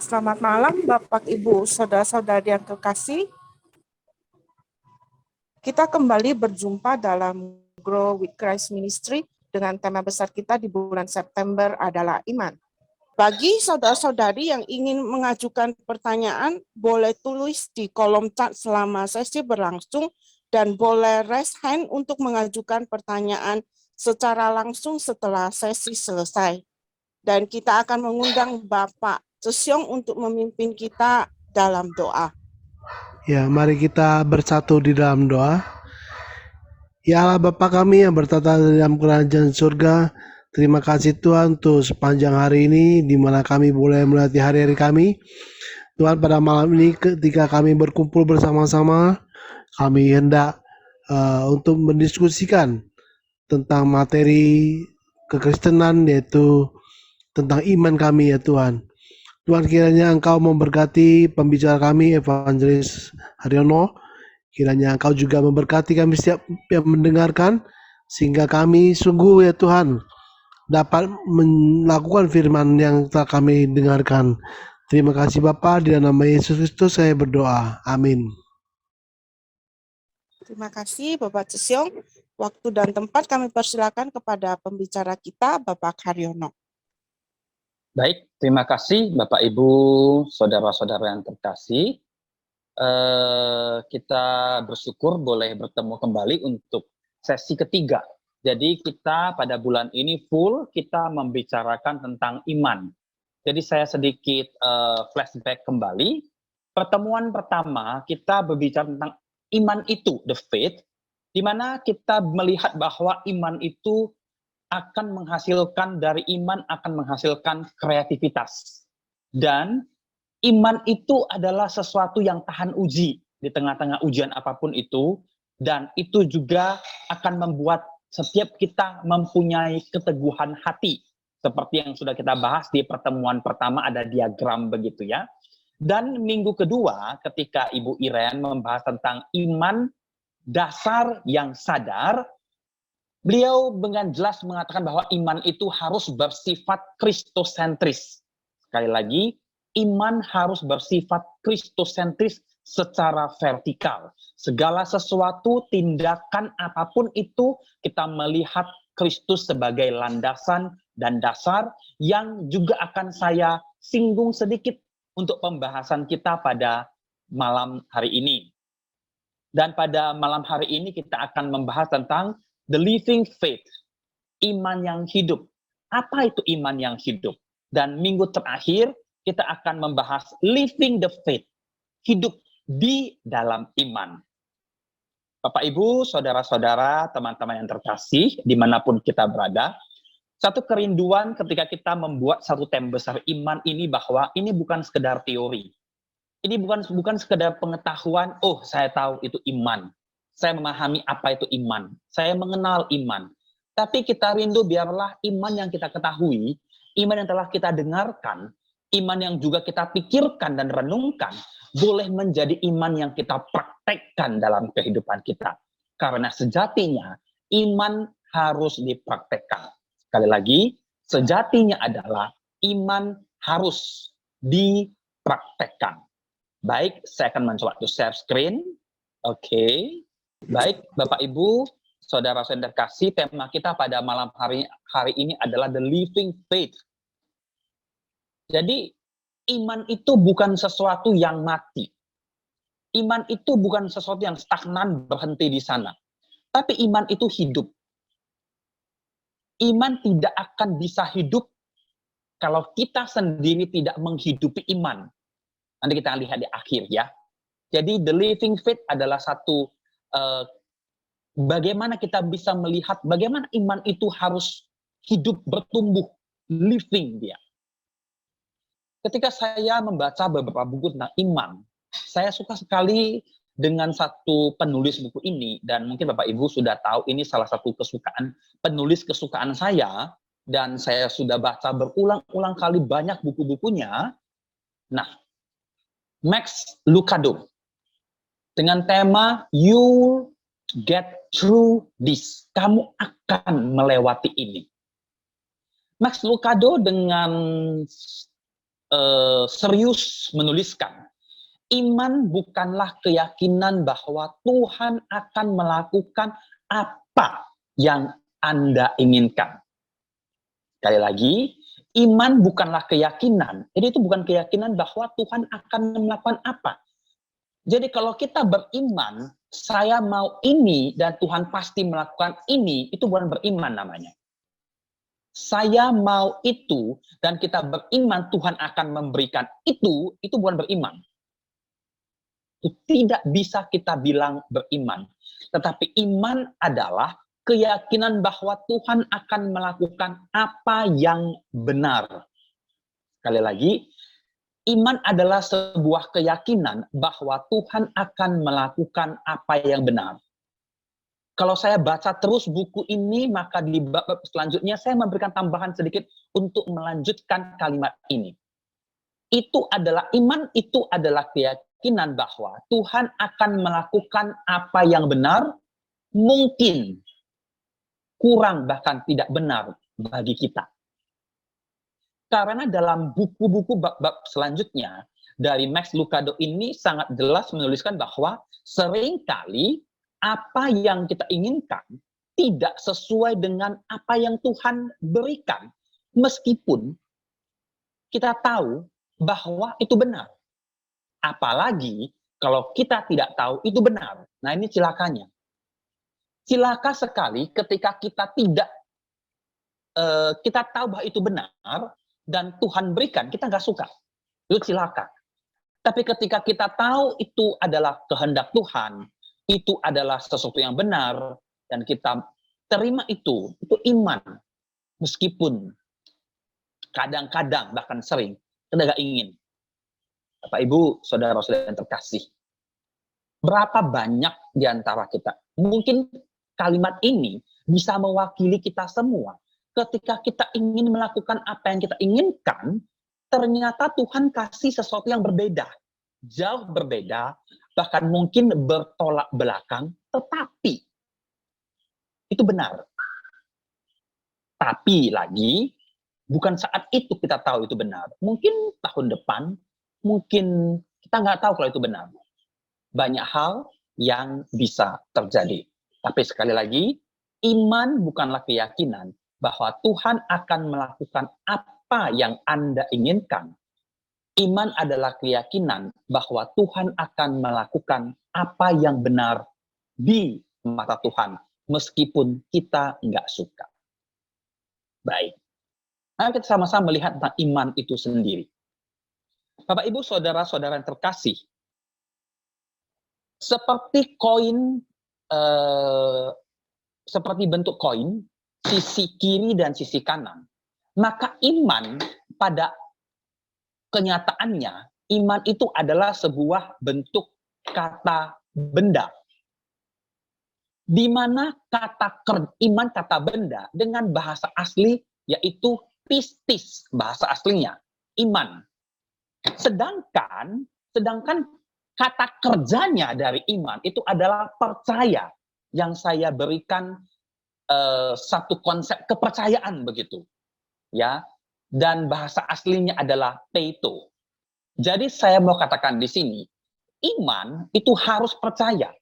Selamat malam, Bapak, Ibu, Saudara-saudari yang terkasih. Kita kembali berjumpa dalam Grow with Christ Ministry dengan tema besar kita di bulan September adalah iman. Bagi saudara-saudari yang ingin mengajukan pertanyaan, boleh tulis di kolom chat selama sesi berlangsung dan boleh raise hand untuk mengajukan pertanyaan secara langsung setelah sesi selesai. Dan kita akan mengundang Bapak Cesyong untuk memimpin kita dalam doa. Ya, mari kita bersatu di dalam doa. Ya Allah Bapa kami yang bertata di dalam kerajaan surga, terima kasih Tuhan untuk sepanjang hari ini di mana kami boleh melatih hari-hari kami. Tuhan, pada malam ini ketika kami berkumpul bersama-sama, kami hendak untuk mendiskusikan tentang materi kekristenan, yaitu tentang iman kami ya Tuhan. Tuhan, kiranya Engkau memberkati pembicara kami, Evangelis Haryono. Kiranya Engkau juga memberkati kami setiap yang mendengarkan, sehingga kami sungguh ya Tuhan dapat melakukan firman yang telah kami dengarkan. Terima kasih Bapa, di dalam nama Yesus Kristus saya berdoa. Amin. Terima kasih Bapak Cesyong. Waktu dan tempat kami persilakan kepada pembicara kita, Bapak Haryono. Baik, terima kasih Bapak Ibu, saudara-saudara yang terkasih. Kita bersyukur boleh bertemu kembali untuk sesi ketiga. Jadi kita pada bulan ini full kita membicarakan tentang iman. Jadi saya sedikit flashback kembali. Pertemuan pertama kita berbicara tentang iman itu, the faith, di mana kita melihat bahwa iman itu akan menghasilkan, dari iman akan menghasilkan kreativitas. Dan iman itu adalah sesuatu yang tahan uji di tengah-tengah ujian apapun itu, dan itu juga akan membuat setiap kita mempunyai keteguhan hati. Seperti yang sudah kita bahas di pertemuan pertama, ada diagram begitu ya. Dan minggu kedua ketika Ibu Iren membahas tentang iman dasar yang sadar, beliau dengan jelas mengatakan bahwa iman itu harus bersifat kristosentris. Sekali lagi, iman harus bersifat kristosentris secara vertikal. Segala sesuatu, tindakan apapun itu, kita melihat Kristus sebagai landasan dan dasar, yang juga akan saya singgung sedikit untuk pembahasan kita pada malam hari ini. Dan pada malam hari ini kita akan membahas tentang the living faith, iman yang hidup. Apa itu iman yang hidup? Dan minggu terakhir kita akan membahas living the faith, hidup di dalam iman. Bapak Ibu, saudara-saudara, teman-teman yang terkasih, dimanapun kita berada, satu kerinduan ketika kita membuat satu tema besar iman ini, bahwa ini bukan sekedar teori. Ini bukan sekedar pengetahuan, oh saya tahu itu iman. Saya memahami apa itu iman. Saya mengenal iman. Tapi kita rindu biarlah iman yang kita ketahui, iman yang telah kita dengarkan, iman yang juga kita pikirkan dan renungkan, boleh menjadi iman yang kita praktekkan dalam kehidupan kita. Karena sejatinya iman harus dipraktekkan. Sekali lagi, sejatinya adalah iman harus dipraktekkan. Baik, saya akan mencoba to share screen. Oke. Baik, Bapak Ibu, saudara-saudara terkasih, tema kita pada malam hari ini adalah the living faith. Jadi, iman itu bukan sesuatu yang mati. Iman itu bukan sesuatu yang stagnan berhenti di sana. Tapi iman itu hidup. Iman tidak akan bisa hidup kalau kita sendiri tidak menghidupi iman. Nanti kita lihat di akhir ya. Jadi the living faith adalah satu bagaimana kita bisa melihat bagaimana iman itu harus hidup, bertumbuh, living dia. Ketika saya membaca beberapa buku tentang iman, saya suka sekali dengan satu penulis buku ini, dan mungkin Bapak Ibu sudah tahu ini salah satu penulis kesukaan saya, dan saya sudah baca berulang-ulang kali banyak buku-bukunya. Nah, Max Lucado dengan tema You Get Through This, kamu akan melewati ini. Max Lucado dengan serius menuliskan, iman bukanlah keyakinan bahwa Tuhan akan melakukan apa yang Anda inginkan. Sekali lagi, iman bukanlah keyakinan. Jadi itu bukan keyakinan bahwa Tuhan akan melakukan apa. Jadi kalau kita beriman, saya mau ini dan Tuhan pasti melakukan ini, itu bukan beriman namanya. Saya mau itu dan kita beriman Tuhan akan memberikan itu bukan beriman. Itu tidak bisa kita bilang beriman. Tetapi iman adalah keyakinan bahwa Tuhan akan melakukan apa yang benar. Sekali lagi, iman adalah sebuah keyakinan bahwa Tuhan akan melakukan apa yang benar. Kalau saya baca terus buku ini, maka di bab selanjutnya saya memberikan tambahan sedikit untuk melanjutkan kalimat ini. Itu adalah iman, itu adalah keyakinan bahwa Tuhan akan melakukan apa yang benar, mungkin kurang bahkan tidak benar bagi kita. Karena dalam buku-buku bab-bab selanjutnya, dari Max Lucado ini sangat jelas menuliskan bahwa seringkali apa yang kita inginkan tidak sesuai dengan apa yang Tuhan berikan. Meskipun kita tahu bahwa itu benar. Apalagi kalau kita tidak tahu itu benar. Nah ini cilakanya. Cilaka sekali ketika kita tidak, kita tahu bahwa itu benar, dan Tuhan berikan, kita nggak suka. Itu cilaka. Tapi ketika kita tahu itu adalah kehendak Tuhan, itu adalah sesuatu yang benar, dan kita terima itu iman. Meskipun kadang-kadang, bahkan sering, kita nggak ingin. Bapak, Ibu, saudara-saudara yang terkasih, berapa banyak di antara kita, mungkin kalimat ini bisa mewakili kita semua. Ketika kita ingin melakukan apa yang kita inginkan, ternyata Tuhan kasih sesuatu yang berbeda. Jauh berbeda, bahkan mungkin bertolak belakang, tetapi itu benar. Tapi lagi, bukan saat itu kita tahu itu benar. Mungkin tahun depan, mungkin kita nggak tahu kalau itu benar. Banyak hal yang bisa terjadi. Tapi sekali lagi, iman bukanlah keyakinan bahwa Tuhan akan melakukan apa yang Anda inginkan. Iman adalah keyakinan bahwa Tuhan akan melakukan apa yang benar di mata Tuhan, meskipun kita nggak suka. Baik. Mari kita sama-sama melihat tentang iman itu sendiri. Bapak, Ibu, saudara-saudara yang terkasih, seperti koin, seperti bentuk koin, sisi kiri dan sisi kanan, maka iman pada kenyataannya, iman itu adalah sebuah bentuk kata benda. Di mana iman kata benda dengan bahasa asli yaitu pistis, bahasa aslinya, iman. Sedangkan kata kerjanya dari iman itu adalah percaya, yang saya berikan satu konsep kepercayaan begitu. Ya. Dan bahasa aslinya adalah peito. Jadi saya mau katakan di sini, iman itu harus percaya.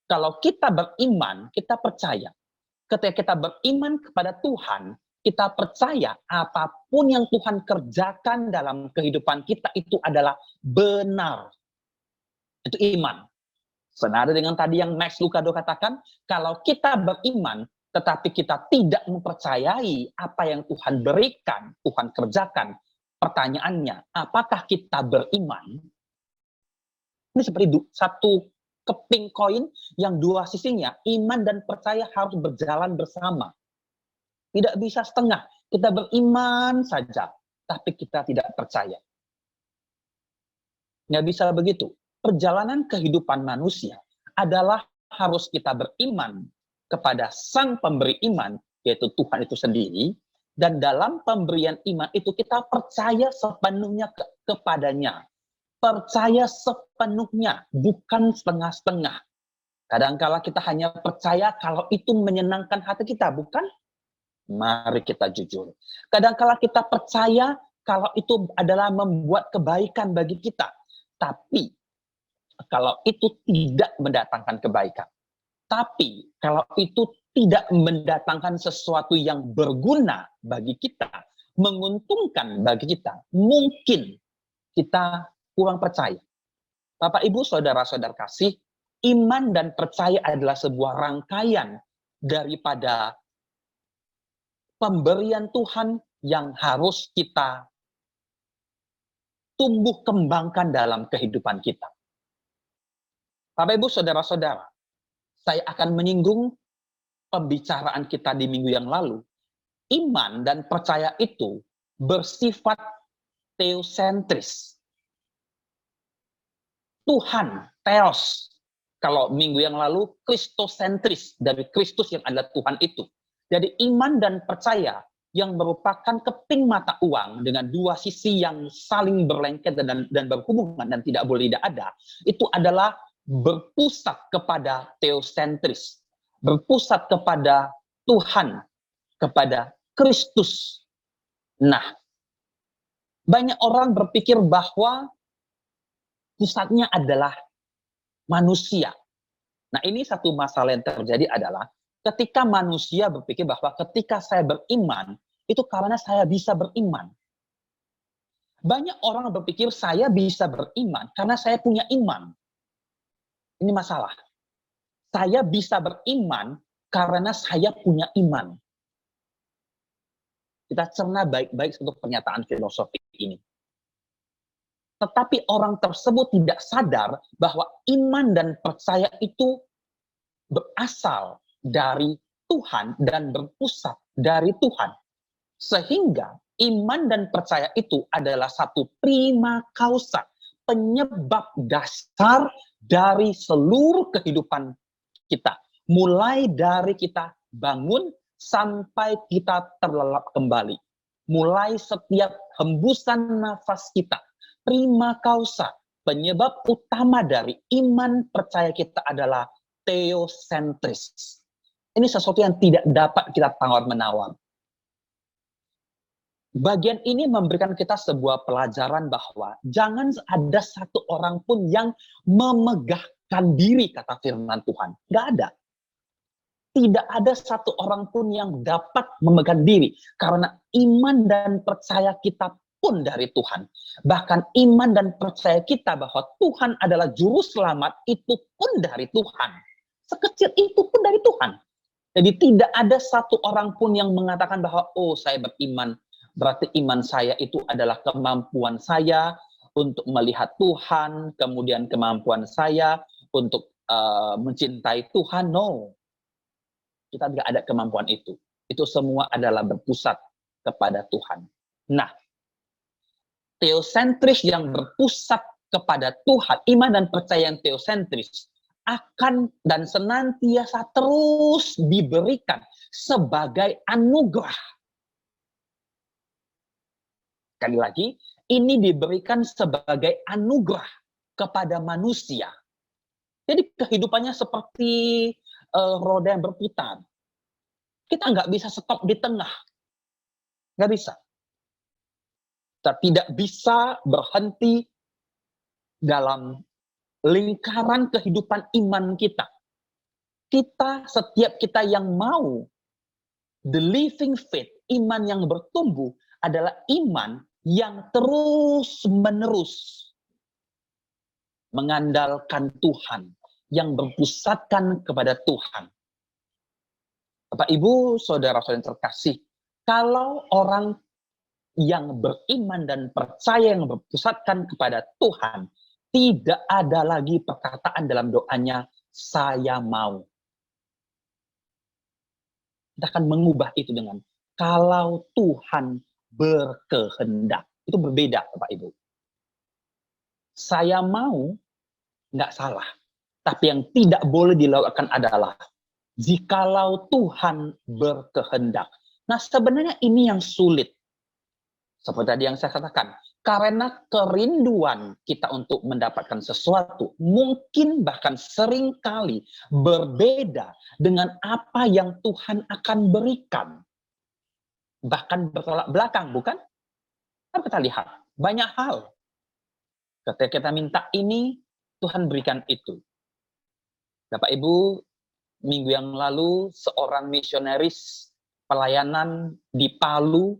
Kalau kita beriman, kita percaya. Ketika kita beriman kepada Tuhan, kita percaya apapun yang Tuhan kerjakan dalam kehidupan kita itu adalah benar. Itu iman. Senada dengan tadi yang Max Lucado katakan, kalau kita beriman, tetapi kita tidak mempercayai apa yang Tuhan berikan, Tuhan kerjakan, pertanyaannya, apakah kita beriman? Ini seperti satu keping koin yang dua sisinya, iman dan percaya harus berjalan bersama. Tidak bisa setengah, kita beriman saja, tapi kita tidak percaya. Nggak bisa begitu. Perjalanan kehidupan manusia adalah harus kita beriman kepada Sang Pemberi iman, yaitu Tuhan itu sendiri, dan dalam pemberian iman itu kita percaya sepenuhnya kepadanya. Percaya sepenuhnya, bukan setengah-setengah. Kadang-kala kita hanya percaya kalau itu menyenangkan hati kita, bukan? Mari kita jujur. Kadang-kala kita percaya kalau itu adalah membuat kebaikan bagi kita. Tapi kalau itu tidak mendatangkan kebaikan, tapi kalau itu tidak mendatangkan sesuatu yang berguna bagi kita, menguntungkan bagi kita, mungkin kita kurang percaya. Bapak, Ibu, saudara-saudara kasih, iman dan percaya adalah sebuah rangkaian daripada pemberian Tuhan yang harus kita tumbuh kembangkan dalam kehidupan kita. Bapak, Ibu, saudara-saudara, saya akan menyinggung pembicaraan kita di minggu yang lalu. Iman dan percaya itu bersifat teosentris. Tuhan, theos. Kalau minggu yang lalu, kristosentris, dari Kristus yang adalah Tuhan itu. Jadi iman dan percaya yang merupakan keping mata uang dengan dua sisi yang saling berlengket dan berhubungan dan tidak boleh tidak ada, itu adalah berpusat kepada teosentris, berpusat kepada Tuhan, kepada Kristus. Nah, banyak orang berpikir bahwa pusatnya adalah manusia. Nah, ini satu masalah yang terjadi adalah ketika manusia berpikir bahwa ketika saya beriman, itu karena saya bisa beriman. Banyak orang berpikir saya bisa beriman karena saya punya iman. Ini masalah. Saya bisa beriman karena saya punya iman. Kita cerna baik-baik untuk pernyataan filosofik ini. Tetapi orang tersebut tidak sadar bahwa iman dan percaya itu berasal dari Tuhan dan berpusat dari Tuhan. Sehingga iman dan percaya itu adalah satu prima causa, penyebab dasar dari seluruh kehidupan kita. Mulai dari kita bangun sampai kita terlelap kembali. Mulai setiap hembusan nafas kita. Prima causa, penyebab utama dari iman percaya kita adalah teosentris. Ini sesuatu yang tidak dapat kita tawar-menawar. Bagian ini memberikan kita sebuah pelajaran bahwa jangan ada satu orang pun yang memegahkan diri, kata firman Tuhan. Nggak ada. Tidak ada satu orang pun yang dapat memegang diri. Karena iman dan percaya kita pun dari Tuhan. Bahkan iman dan percaya kita bahwa Tuhan adalah juru selamat, itu pun dari Tuhan. Sekecil itu pun dari Tuhan. Jadi tidak ada satu orang pun yang mengatakan bahwa, oh saya beriman, berarti iman saya itu adalah kemampuan saya untuk melihat Tuhan, kemudian kemampuan saya untuk mencintai Tuhan. No. Kita tidak ada kemampuan itu. Itu semua adalah berpusat kepada Tuhan. Nah, teosentris yang berpusat kepada Tuhan, iman dan percaya yang teosentris, akan dan senantiasa terus diberikan sebagai anugerah. Sekali lagi, ini diberikan sebagai anugerah kepada manusia. Jadi kehidupannya seperti roda yang berputar. Kita nggak bisa stop di tengah. Nggak bisa. Kita tidak bisa berhenti dalam lingkaran kehidupan iman kita. Setiap kita yang mau, the living faith, iman yang bertumbuh, adalah iman yang terus-menerus mengandalkan Tuhan, yang berpusatkan kepada Tuhan. Bapak, Ibu, saudara-saudara yang terkasih, kalau orang yang beriman dan percaya yang berpusatkan kepada Tuhan, tidak ada lagi perkataan dalam doanya, saya mau. Kita akan mengubah itu dengan, kalau Tuhan berkehendak. Itu berbeda, Bapak Ibu. Saya mau, nggak salah. Tapi yang tidak boleh dilakukan adalah, jikalau Tuhan berkehendak. Nah, sebenarnya ini yang sulit. Seperti tadi yang saya katakan, karena kerinduan kita untuk mendapatkan sesuatu, mungkin bahkan sering kali berbeda dengan apa yang Tuhan akan berikan. Bahkan bertolak belakang, bukan? Kan kita lihat banyak hal. Ketika kita minta ini, Tuhan berikan itu. Bapak Ibu, minggu yang lalu seorang misionaris pelayanan di Palu,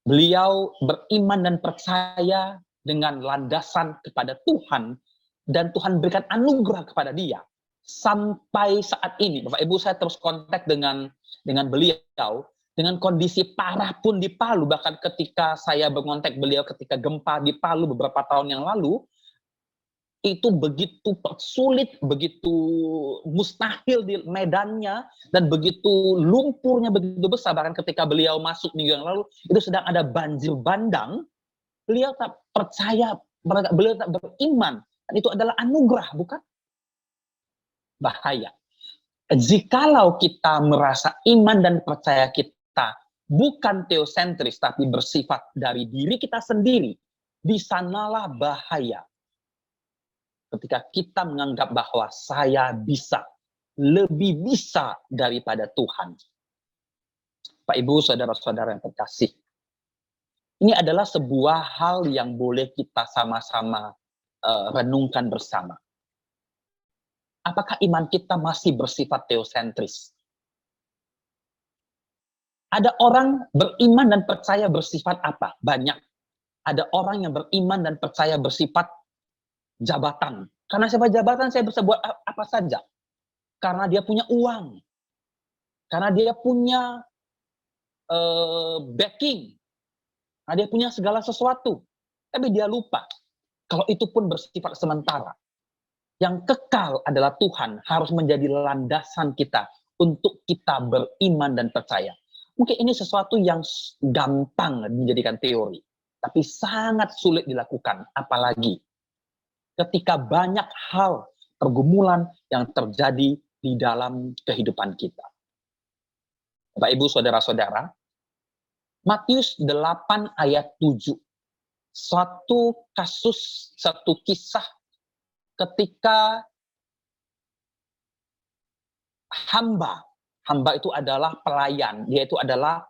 beliau beriman dan percaya dengan landasan kepada Tuhan, dan Tuhan berikan anugerah kepada dia. Sampai saat ini, Bapak Ibu, saya terus kontak dengan beliau, dengan kondisi parah pun di Palu. Bahkan ketika saya mengontak beliau ketika gempa di Palu beberapa tahun yang lalu, itu begitu sulit, begitu mustahil di medannya, dan begitu lumpurnya begitu besar. Bahkan ketika beliau masuk minggu yang lalu, itu sedang ada banjir bandang. Beliau tak percaya, beliau tak beriman, dan itu adalah anugerah, bukan? Bahaya. Jikalau kita merasa iman dan percaya kita bukan teosentris, tapi bersifat dari diri kita sendiri, di sanalah bahaya. Ketika kita menganggap bahwa saya bisa, lebih bisa daripada Tuhan. Pak Ibu, saudara-saudara yang terkasih, ini adalah sebuah hal yang boleh kita sama-sama renungkan bersama. Apakah iman kita masih bersifat teosentris? Ada orang beriman dan percaya bersifat apa? Banyak. Ada orang yang beriman dan percaya bersifat jabatan. Karena sifat jabatan saya bisa buat apa saja. Karena dia punya uang. Karena dia punya backing. Karena dia punya segala sesuatu. Tapi dia lupa. Kalau itu pun bersifat sementara. Yang kekal adalah Tuhan harus menjadi landasan kita untuk kita beriman dan percaya. Mungkin ini sesuatu yang gampang dijadikan teori. Tapi sangat sulit dilakukan. Apalagi ketika banyak hal pergumulan yang terjadi di dalam kehidupan kita. Bapak Ibu, saudara-saudara, Matius 8 ayat 7. Suatu kasus, satu kisah ketika hamba itu adalah pelayan, dia itu adalah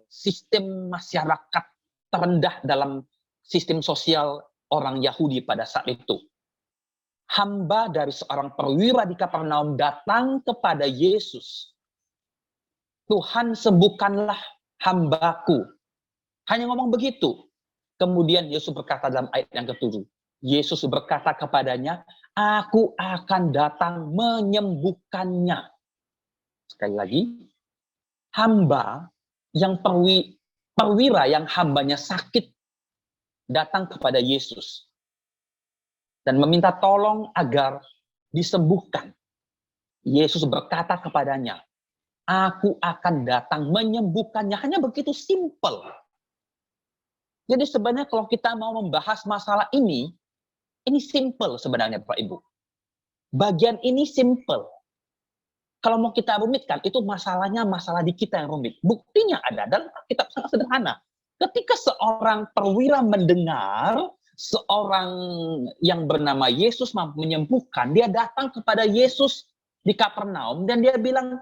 sistem masyarakat terendah dalam sistem sosial orang Yahudi pada saat itu. Hamba dari seorang perwira di Kapernaum datang kepada Yesus. Tuhan, sembuhkanlah hambaku. Hanya ngomong begitu. Kemudian Yesus berkata dalam ayat yang ke-7. Yesus berkata kepadanya, aku akan datang menyembuhkannya. Sekali lagi, hamba yang perwira yang hambanya sakit datang kepada Yesus dan meminta tolong agar disembuhkan. Yesus berkata kepadanya, aku akan datang menyembuhkannya. Hanya begitu simpel. Jadi sebenarnya kalau kita mau membahas masalah ini simple sebenarnya Bapak Ibu. Bagian ini simple. Kalau mau kita rumitkan, itu masalahnya masalah di kita yang rumit. Buktinya ada dalam kitab sangat sederhana. Ketika seorang perwira mendengar seorang yang bernama Yesus mampu menyembuhkan, dia datang kepada Yesus di Kapernaum dan dia bilang,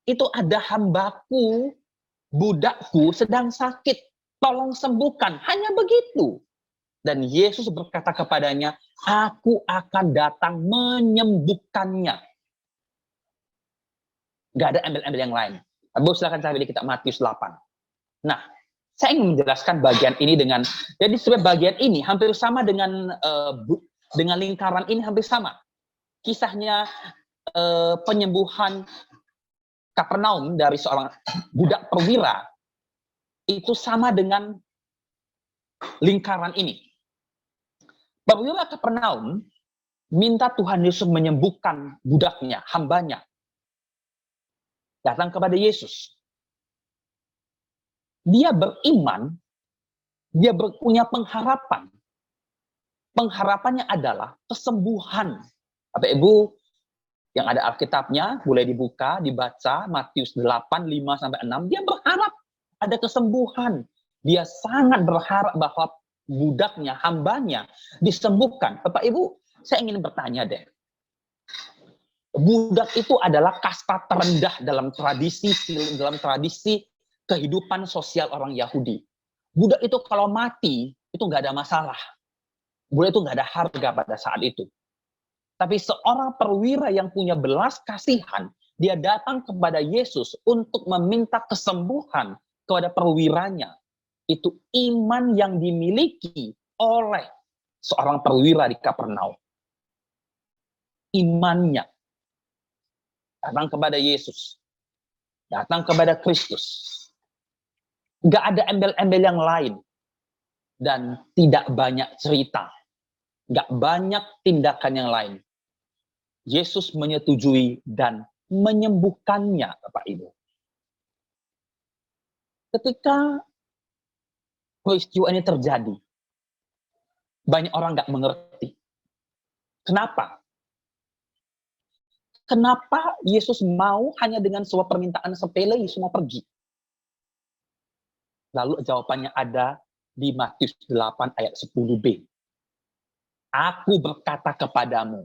itu ada hambaku, budakku sedang sakit, tolong sembuhkan. Hanya begitu. Dan Yesus berkata kepadanya, aku akan datang menyembuhkannya. Gak ada embel-embel yang lain. Ibu silakan cari di kitab Matius 8. Nah, saya ingin menjelaskan bagian ini jadi sebenarnya bagian ini hampir sama dengan lingkaran ini hampir sama. Kisahnya penyembuhan Kapernaum dari seorang budak perwira itu sama dengan lingkaran ini. Perwira Kapernaum minta Tuhan Yesus menyembuhkan budaknya, hambanya. Datang kepada Yesus. Dia beriman, dia punya pengharapan. Pengharapannya adalah kesembuhan. Bapak Ibu yang ada Alkitabnya, boleh dibuka, dibaca Matius 8, 5-6. Dia berharap ada kesembuhan. Dia sangat berharap bahwa budaknya, hambanya disembuhkan. Bapak Ibu, saya ingin bertanya deh. Budak itu adalah kasta terendah dalam tradisi kehidupan sosial orang Yahudi. Budak itu kalau mati, itu nggak ada masalah. Budak itu nggak ada harga pada saat itu. Tapi seorang perwira yang punya belas kasihan, dia datang kepada Yesus untuk meminta kesembuhan kepada perwiranya. Itu iman yang dimiliki oleh seorang perwira di Kapernaum. Imannya datang kepada Yesus, datang kepada Kristus. Nggak ada embel-embel yang lain. Dan tidak banyak cerita. Nggak banyak tindakan yang lain. Yesus menyetujui dan menyembuhkannya, Bapak Ibu. Ketika peristiwa ini terjadi, banyak orang nggak mengerti. Kenapa? Kenapa Yesus mau hanya dengan sebuah permintaan sepele, semua pergi? Lalu jawabannya ada di Matius 8 ayat 10b. Aku berkata kepadamu,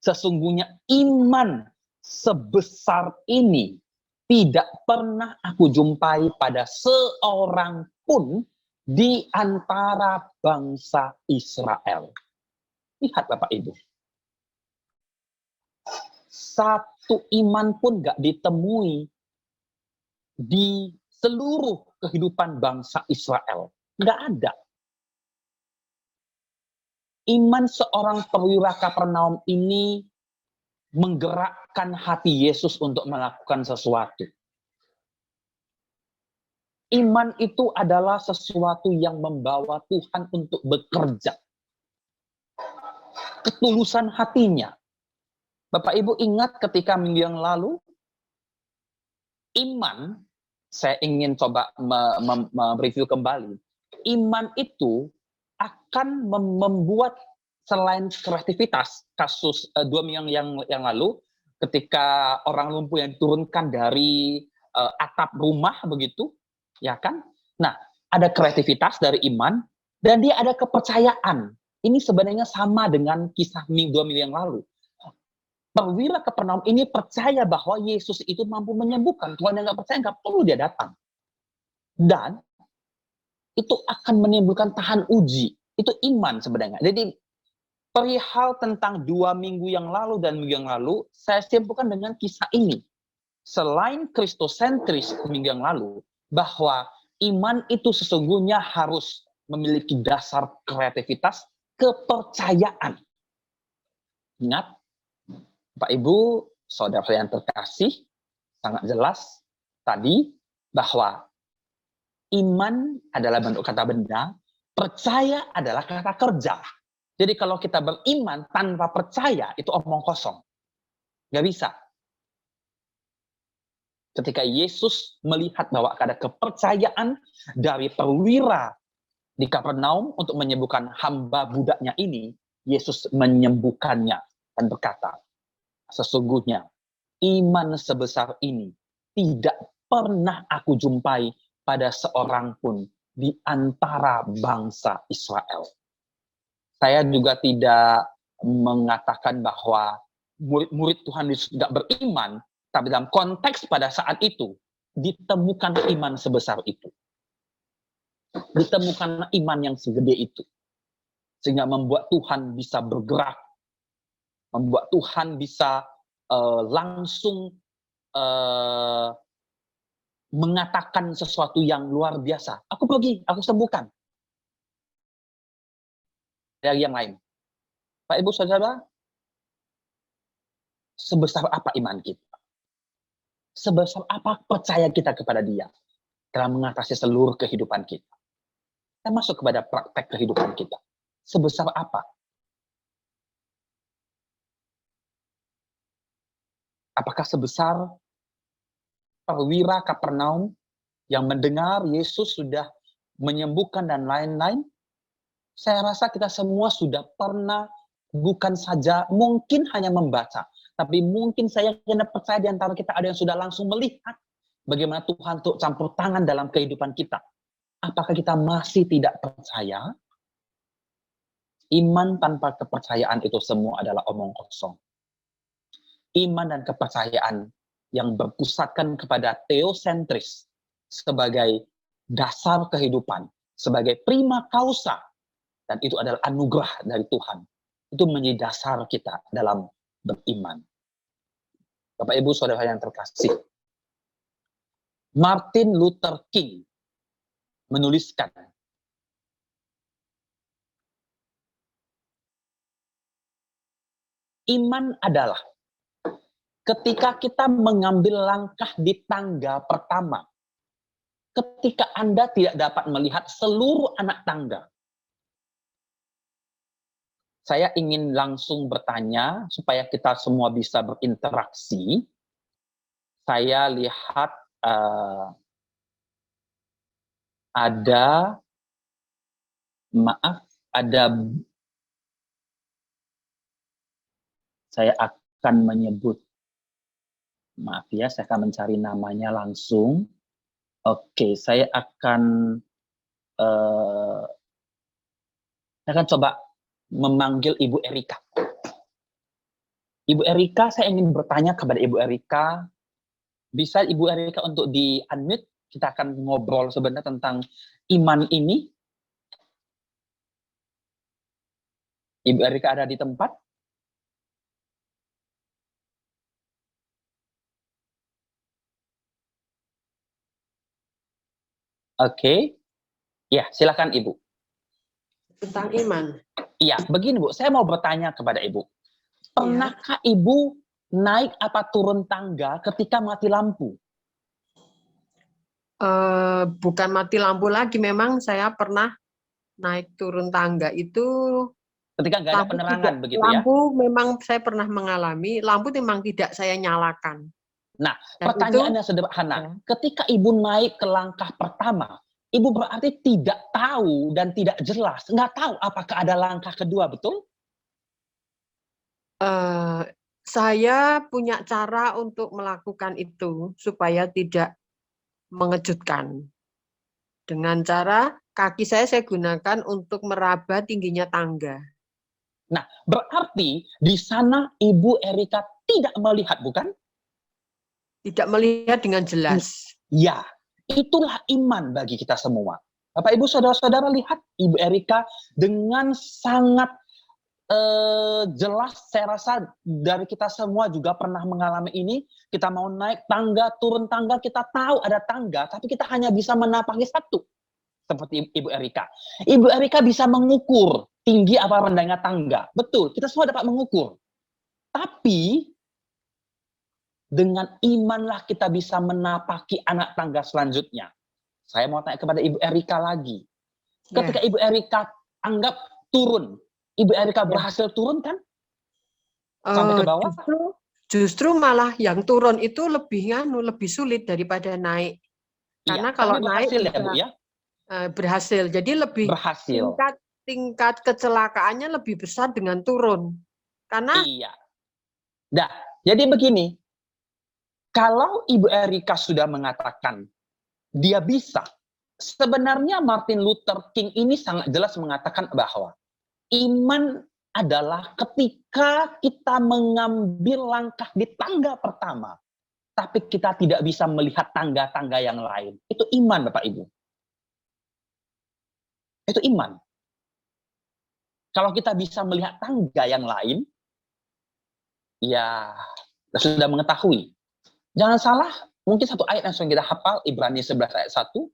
sesungguhnya iman sebesar ini tidak pernah aku jumpai pada seorang pun di antara bangsa Israel. Lihat Bapak Ibu. Satu iman pun gak ditemui di seluruh kehidupan bangsa Israel. Nggak ada. Iman seorang perwira Kapernaum ini menggerakkan hati Yesus untuk melakukan sesuatu. Iman itu adalah sesuatu yang membawa Tuhan untuk bekerja. Ketulusan hatinya. Bapak Ibu ingat ketika minggu yang lalu, iman, saya ingin coba mereview kembali. Iman itu akan membuat selain kreativitas, kasus 2 minggu yang lalu, ketika orang lumpuh yang diturunkan dari atap rumah begitu, ya kan? Nah, ada kreativitas dari iman dan dia ada kepercayaan. Ini sebenarnya sama dengan kisah 2 minggu yang lalu. Perwira Kapernaum ini percaya bahwa Yesus itu mampu menyembuhkan. Kalau dia nggak percaya, nggak perlu dia datang. Dan itu akan menimbulkan tahan uji. Itu iman sebenarnya. Jadi perihal tentang 2 minggu yang lalu dan minggu yang lalu, saya simpulkan dengan kisah ini. Selain kristosentris minggu yang lalu, bahwa iman itu sesungguhnya harus memiliki dasar kreativitas, kepercayaan. Ingat, Pak Ibu, saudara yang terkasih, sangat jelas tadi bahwa iman adalah bentuk kata benda, percaya adalah kata kerja. Jadi kalau kita beriman tanpa percaya, itu omong kosong. Nggak bisa. Ketika Yesus melihat bahwa ada kepercayaan dari perwira di Kapernaum untuk menyembuhkan hamba budaknya ini, Yesus menyembuhkannya dan berkata, sesungguhnya iman sebesar ini tidak pernah aku jumpai pada seorang pun di antara bangsa Israel. Saya juga tidak mengatakan bahwa murid-murid Tuhan Yesus tidak beriman, tapi dalam konteks pada saat itu, ditemukan iman sebesar itu. Ditemukan iman yang segede itu. Sehingga membuat Tuhan bisa bergerak, membuat Tuhan bisa langsung mengatakan sesuatu yang luar biasa. Aku pergi, aku sembuhkan. Dari yang lain. Pak Ibu Saudara, sebesar apa iman kita? Sebesar apa percaya kita kepada Dia dalam mengatasi seluruh kehidupan kita? Kita masuk kepada praktek kehidupan kita. Sebesar apa? Apakah sebesar perwira Kapernaum yang mendengar Yesus sudah menyembuhkan dan lain-lain? Saya rasa kita semua sudah pernah, bukan saja mungkin hanya membaca, tapi mungkin saya percaya di antara kita ada yang sudah langsung melihat bagaimana Tuhan untuk campur tangan dalam kehidupan kita. Apakah kita masih tidak percaya? Iman tanpa kepercayaan itu semua adalah omong kosong. Iman dan kepercayaan yang berpusatkan kepada teosentris, sebagai dasar kehidupan, sebagai prima causa, dan itu adalah anugerah dari Tuhan. Itu menjadi dasar kita dalam beriman. Bapak Ibu Saudara yang terkasih, Martin Luther King menuliskan, iman adalah ketika kita mengambil langkah di tangga pertama, ketika Anda tidak dapat melihat seluruh anak tangga. Saya ingin langsung bertanya supaya kita semua bisa berinteraksi. Saya lihat ada saya akan menyebut, maaf ya, saya akan mencari namanya langsung. Oke, saya akan coba memanggil Ibu Erika. Ibu Erika, saya ingin bertanya kepada Ibu Erika. Bisa Ibu Erika untuk di-unmute? Kita akan ngobrol sebenarnya tentang iman ini. Ibu Erika ada di tempat? Oke. Ya, silakan Ibu. Tentang iman. Iya, begini Bu, saya mau bertanya kepada Ibu. Pernahkah Ibu naik apa turun tangga ketika mati lampu? Bukan mati lampu lagi, memang saya pernah naik turun tangga itu. Ketika nggak ada penerangan begitu ya? Lampu memang saya pernah mengalami, lampu memang tidak saya nyalakan. Nah, Dan pertanyaannya sederhana. Ya. Ketika Ibu naik ke langkah pertama, Ibu berarti tidak tahu dan tidak jelas, nggak tahu apakah ada langkah kedua, betul? Saya punya cara untuk melakukan itu supaya tidak mengejutkan. Dengan cara kaki saya gunakan untuk meraba tingginya tangga. Nah, berarti di sana Ibu Erika tidak melihat, bukan? Tidak melihat dengan jelas. Ya, itulah iman bagi kita semua. Bapak, Ibu, Saudara-saudara, lihat Ibu Erika dengan sangat jelas, saya rasa dari kita semua juga pernah mengalami ini. Kita mau naik tangga, turun tangga, kita tahu ada tangga, tapi kita hanya bisa menapaki satu. Seperti Ibu Erika. Ibu Erika bisa mengukur tinggi apa rendahnya tangga. Betul, kita semua dapat mengukur. Tapi dengan imanlah kita bisa menapaki anak tangga selanjutnya. Saya mau tanya kepada Ibu Erika lagi. Ketika Ibu Erika anggap turun, Ibu Erika berhasil turun kan? Sampai ke bawah? Justru malah yang turun itu lebih sulit daripada naik. Karena kalau naik berhasil ya, Bu ya? Berhasil. Jadi lebih berhasil. Tingkat kecelakaannya lebih besar dengan turun. Karena Nah, jadi begini. Kalau Ibu Erika sudah mengatakan dia bisa, sebenarnya Martin Luther King ini sangat jelas mengatakan bahwa iman adalah ketika kita mengambil langkah di tangga pertama, tapi kita tidak bisa melihat tangga-tangga yang lain. Itu iman, Bapak Ibu. Itu iman. Kalau kita bisa melihat tangga yang lain, ya kita sudah mengetahui. Jangan salah, mungkin satu ayat yang kita hafal, Ibrani 11 ayat 1,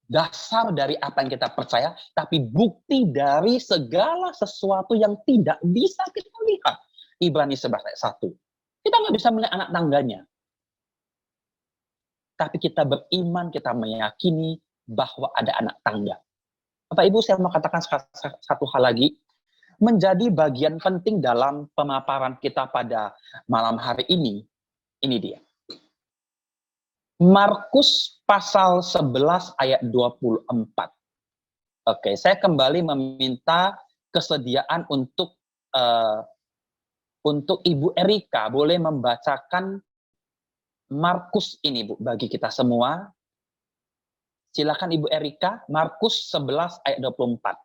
dasar dari apa yang kita percaya, tapi bukti dari segala sesuatu yang tidak bisa kita lihat. Ibrani 11 ayat 1. Kita nggak bisa melihat anak tangganya. Tapi kita beriman, kita meyakini bahwa ada anak tangga. Bapak Ibu, saya mau katakan satu hal lagi. Menjadi bagian penting dalam pemaparan kita pada malam hari ini dia. Markus pasal 11 ayat 24. Oke, saya kembali meminta kesediaan untuk Ibu Erika boleh membacakan Markus ini, Bu, bagi kita semua. Silakan Ibu Erika, Markus 11 ayat 24.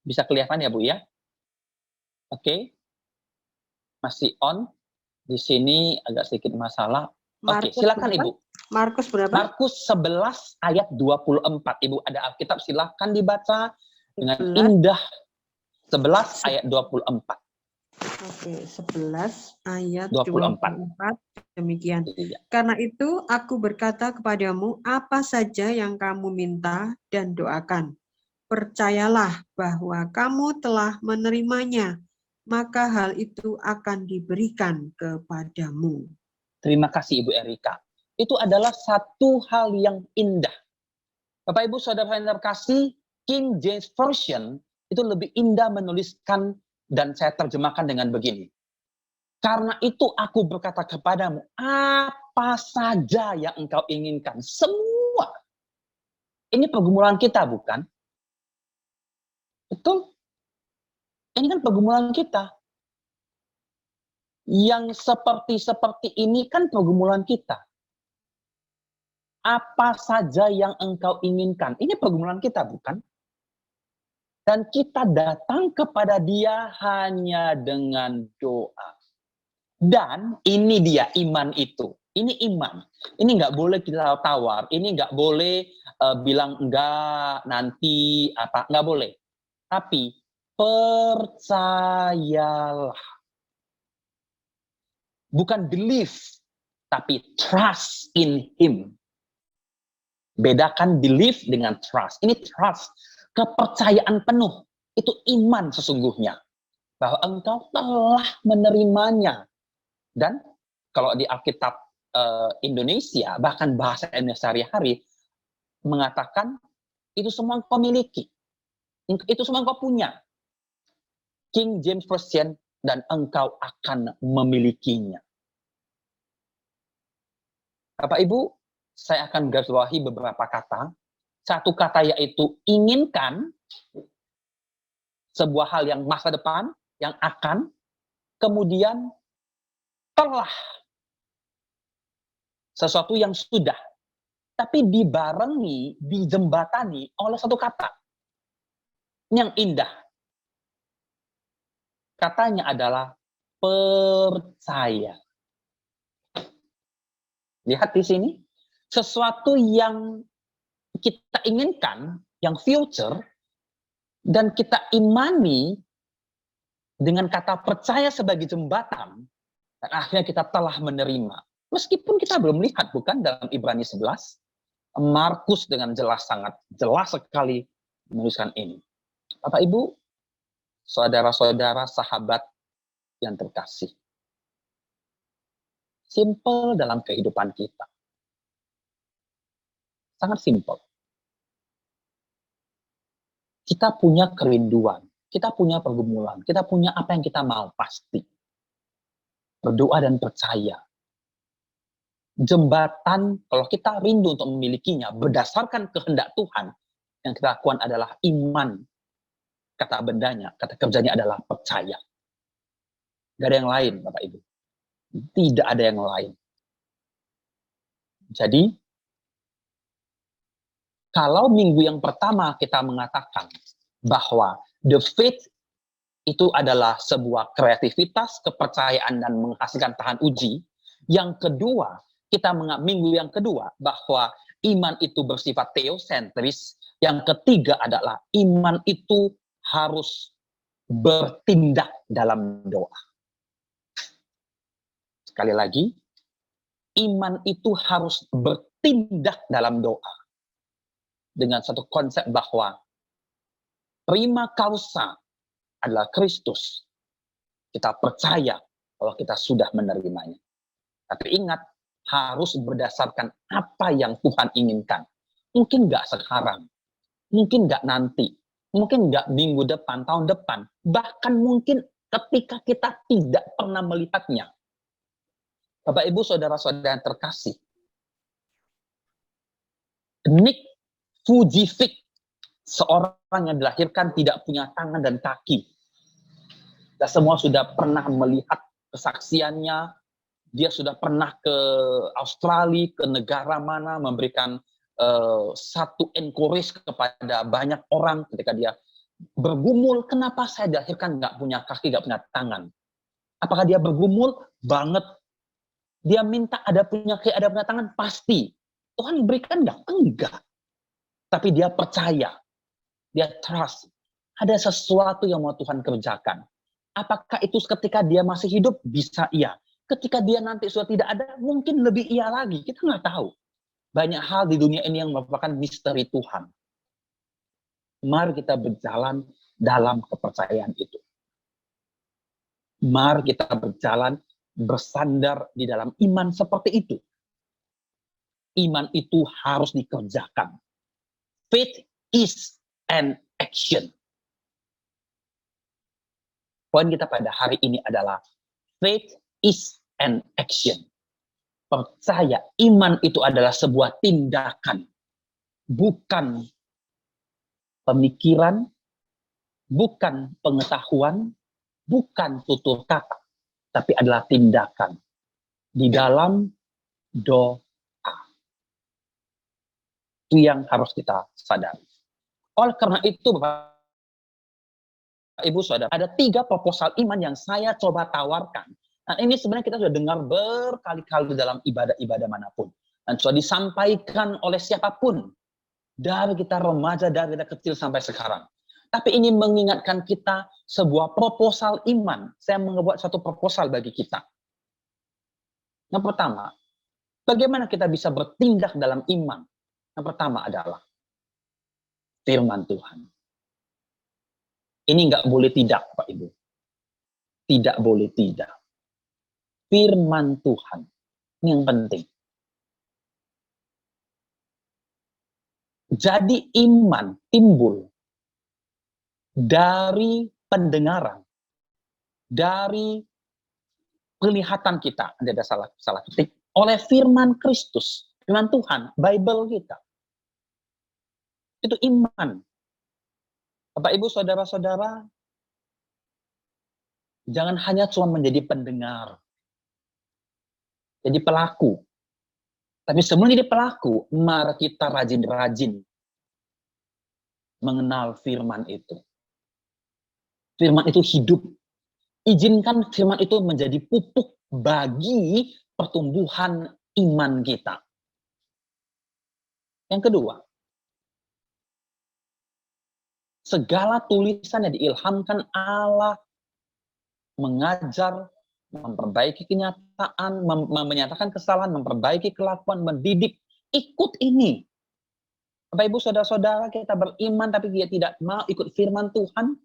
Bisa kelihatan ya, Bu ya? Oke. Masih on. Di sini agak sedikit masalah. Oke, silakan Ibu. Markus berapa? Markus 11 ayat 24. Ibu ada Alkitab, silahkan dibaca dengan 11. indah. 11 ayat 24. Oke, 11 ayat 24. 24 demikian. Iya. Karena itu aku berkata kepadamu, apa saja yang kamu minta dan doakan. Percayalah bahwa kamu telah menerimanya, maka hal itu akan diberikan kepadamu. Terima kasih Ibu Erika. Itu adalah satu hal yang indah. Bapak Ibu Saudara yang terkasih, King James Version itu lebih indah menuliskan, dan saya terjemahkan dengan begini. Karena itu aku berkata kepadamu, apa saja yang engkau inginkan, semua. Ini pergumulan kita, bukan? Betul? Ini kan pergumulan kita. Yang seperti ini kan pergumulan kita. Apa saja yang engkau inginkan. Ini pergumulan kita, bukan? Dan kita datang kepada Dia hanya dengan doa. Dan ini dia iman itu. Ini iman. Ini nggak boleh kita tawar. Ini nggak boleh bilang enggak, nanti, apa. Nggak boleh. Tapi percayalah. Bukan believe, tapi trust in Him. Bedakan believe dengan trust. Ini trust. Kepercayaan penuh. Itu iman sesungguhnya. Bahwa engkau telah menerimanya. Dan kalau di Alkitab Indonesia, bahkan bahasa Indonesia sehari-hari, mengatakan itu semua engkau miliki. Itu semua engkau punya. King James Version, dan engkau akan memilikinya. Bapak Ibu, saya akan garis bawahi beberapa kata. Satu kata yaitu inginkan, sebuah hal yang masa depan, yang akan, kemudian telah, sesuatu yang sudah, tapi dibarengi, dijembatani oleh satu kata yang indah. Katanya adalah percaya. Lihat di sini, sesuatu yang kita inginkan, yang future, dan kita imani dengan kata percaya sebagai jembatan, dan akhirnya kita telah menerima. Meskipun kita belum lihat, bukan, dalam Ibrani 11, Markus dengan jelas, sangat jelas sekali menuliskan ini. Bapak Ibu, saudara-saudara, sahabat yang terkasih. Simple dalam kehidupan kita. Sangat simple. Kita punya kerinduan, kita punya pergumulan, kita punya apa yang kita mau, pasti. Berdoa dan percaya. Jembatan, kalau kita rindu untuk memilikinya, berdasarkan kehendak Tuhan, yang kita lakukan adalah iman. Kata bendanya, kata kerjanya adalah percaya. Gak ada yang lain, Bapak Ibu. Tidak ada yang lain. Jadi, kalau minggu yang pertama kita mengatakan bahwa the faith itu adalah sebuah kreativitas, kepercayaan, dan menghasilkan tahan uji. Yang kedua, minggu yang kedua, bahwa iman itu bersifat teosentris. Yang ketiga adalah iman itu harus bertindak dalam doa. Sekali lagi, iman itu harus bertindak dalam doa. Dengan satu konsep bahwa prima causa adalah Kristus. Kita percaya kalau kita sudah menerimanya. Tapi ingat, harus berdasarkan apa yang Tuhan inginkan. Mungkin nggak sekarang, mungkin nggak nanti, mungkin nggak minggu depan, tahun depan, bahkan mungkin ketika kita tidak pernah melihatnya. Bapak Ibu saudara-saudara yang terkasih, Nick Vujicic, seorang yang dilahirkan tidak punya tangan dan kaki. Kita semua sudah pernah melihat kesaksiannya. Dia sudah pernah ke Australia, ke negara mana, memberikan satu encourage kepada banyak orang ketika dia bergumul, kenapa saya dilahirkan nggak punya kaki, nggak punya tangan? Apakah dia bergumul? Banget. Dia minta ada punya kaki, ada punya tangan? Pasti. Tuhan berikan nggak? Enggak. Tapi dia percaya, dia trust. Ada sesuatu yang mau Tuhan kerjakan. Apakah itu ketika dia masih hidup? Bisa iya. Ketika dia nanti sudah tidak ada, mungkin lebih iya lagi. Kita nggak tahu. Banyak hal di dunia ini yang merupakan misteri Tuhan. Mari kita berjalan dalam kepercayaan itu. Mari kita berjalan bersandar di dalam iman seperti itu. Iman itu harus dikerjakan. Faith is an action. Poin kita pada hari ini adalah faith is an action. Percaya, iman itu adalah sebuah tindakan. Bukan pemikiran, bukan pengetahuan, bukan tutur kata, tapi adalah tindakan di dalam doa. Itu yang harus kita sadari. Oleh karena itu, Bapak Ibu Saudara, ada 3 proposal iman yang saya coba tawarkan. Nah, ini sebenarnya kita sudah dengar berkali-kali dalam ibadah-ibadah manapun. Dan sudah disampaikan oleh siapapun. Dari kita remaja, dari kita kecil sampai sekarang. Tapi ini mengingatkan kita sebuah proposal iman. Saya membuat satu proposal bagi kita. Yang pertama, bagaimana kita bisa bertindak dalam iman? Yang pertama adalah firman Tuhan. Ini nggak boleh tidak, Pak Ibu. Tidak boleh tidak. Firman Tuhan. Ini yang penting. Jadi iman timbul dari pendengaran, dari penglihatan kita, ada salah ketik, oleh firman Kristus, firman Tuhan, Bible kita. Itu iman. Bapak, Ibu, Saudara-saudara, jangan hanya cuma menjadi pendengar, jadi pelaku. Tapi sebelum jadi pelaku, mari kita rajin-rajin mengenal firman itu. Firman itu hidup. Izinkan firman itu menjadi pupuk bagi pertumbuhan iman kita. Yang kedua, segala tulisan yang diilhamkan Allah mengajar, memperbaiki kenyataan, menyatakan kesalahan, memperbaiki kelakuan, mendidik. Ikut ini. Bapak, Ibu, Saudara-saudara, kita beriman tapi dia tidak mau ikut firman Tuhan,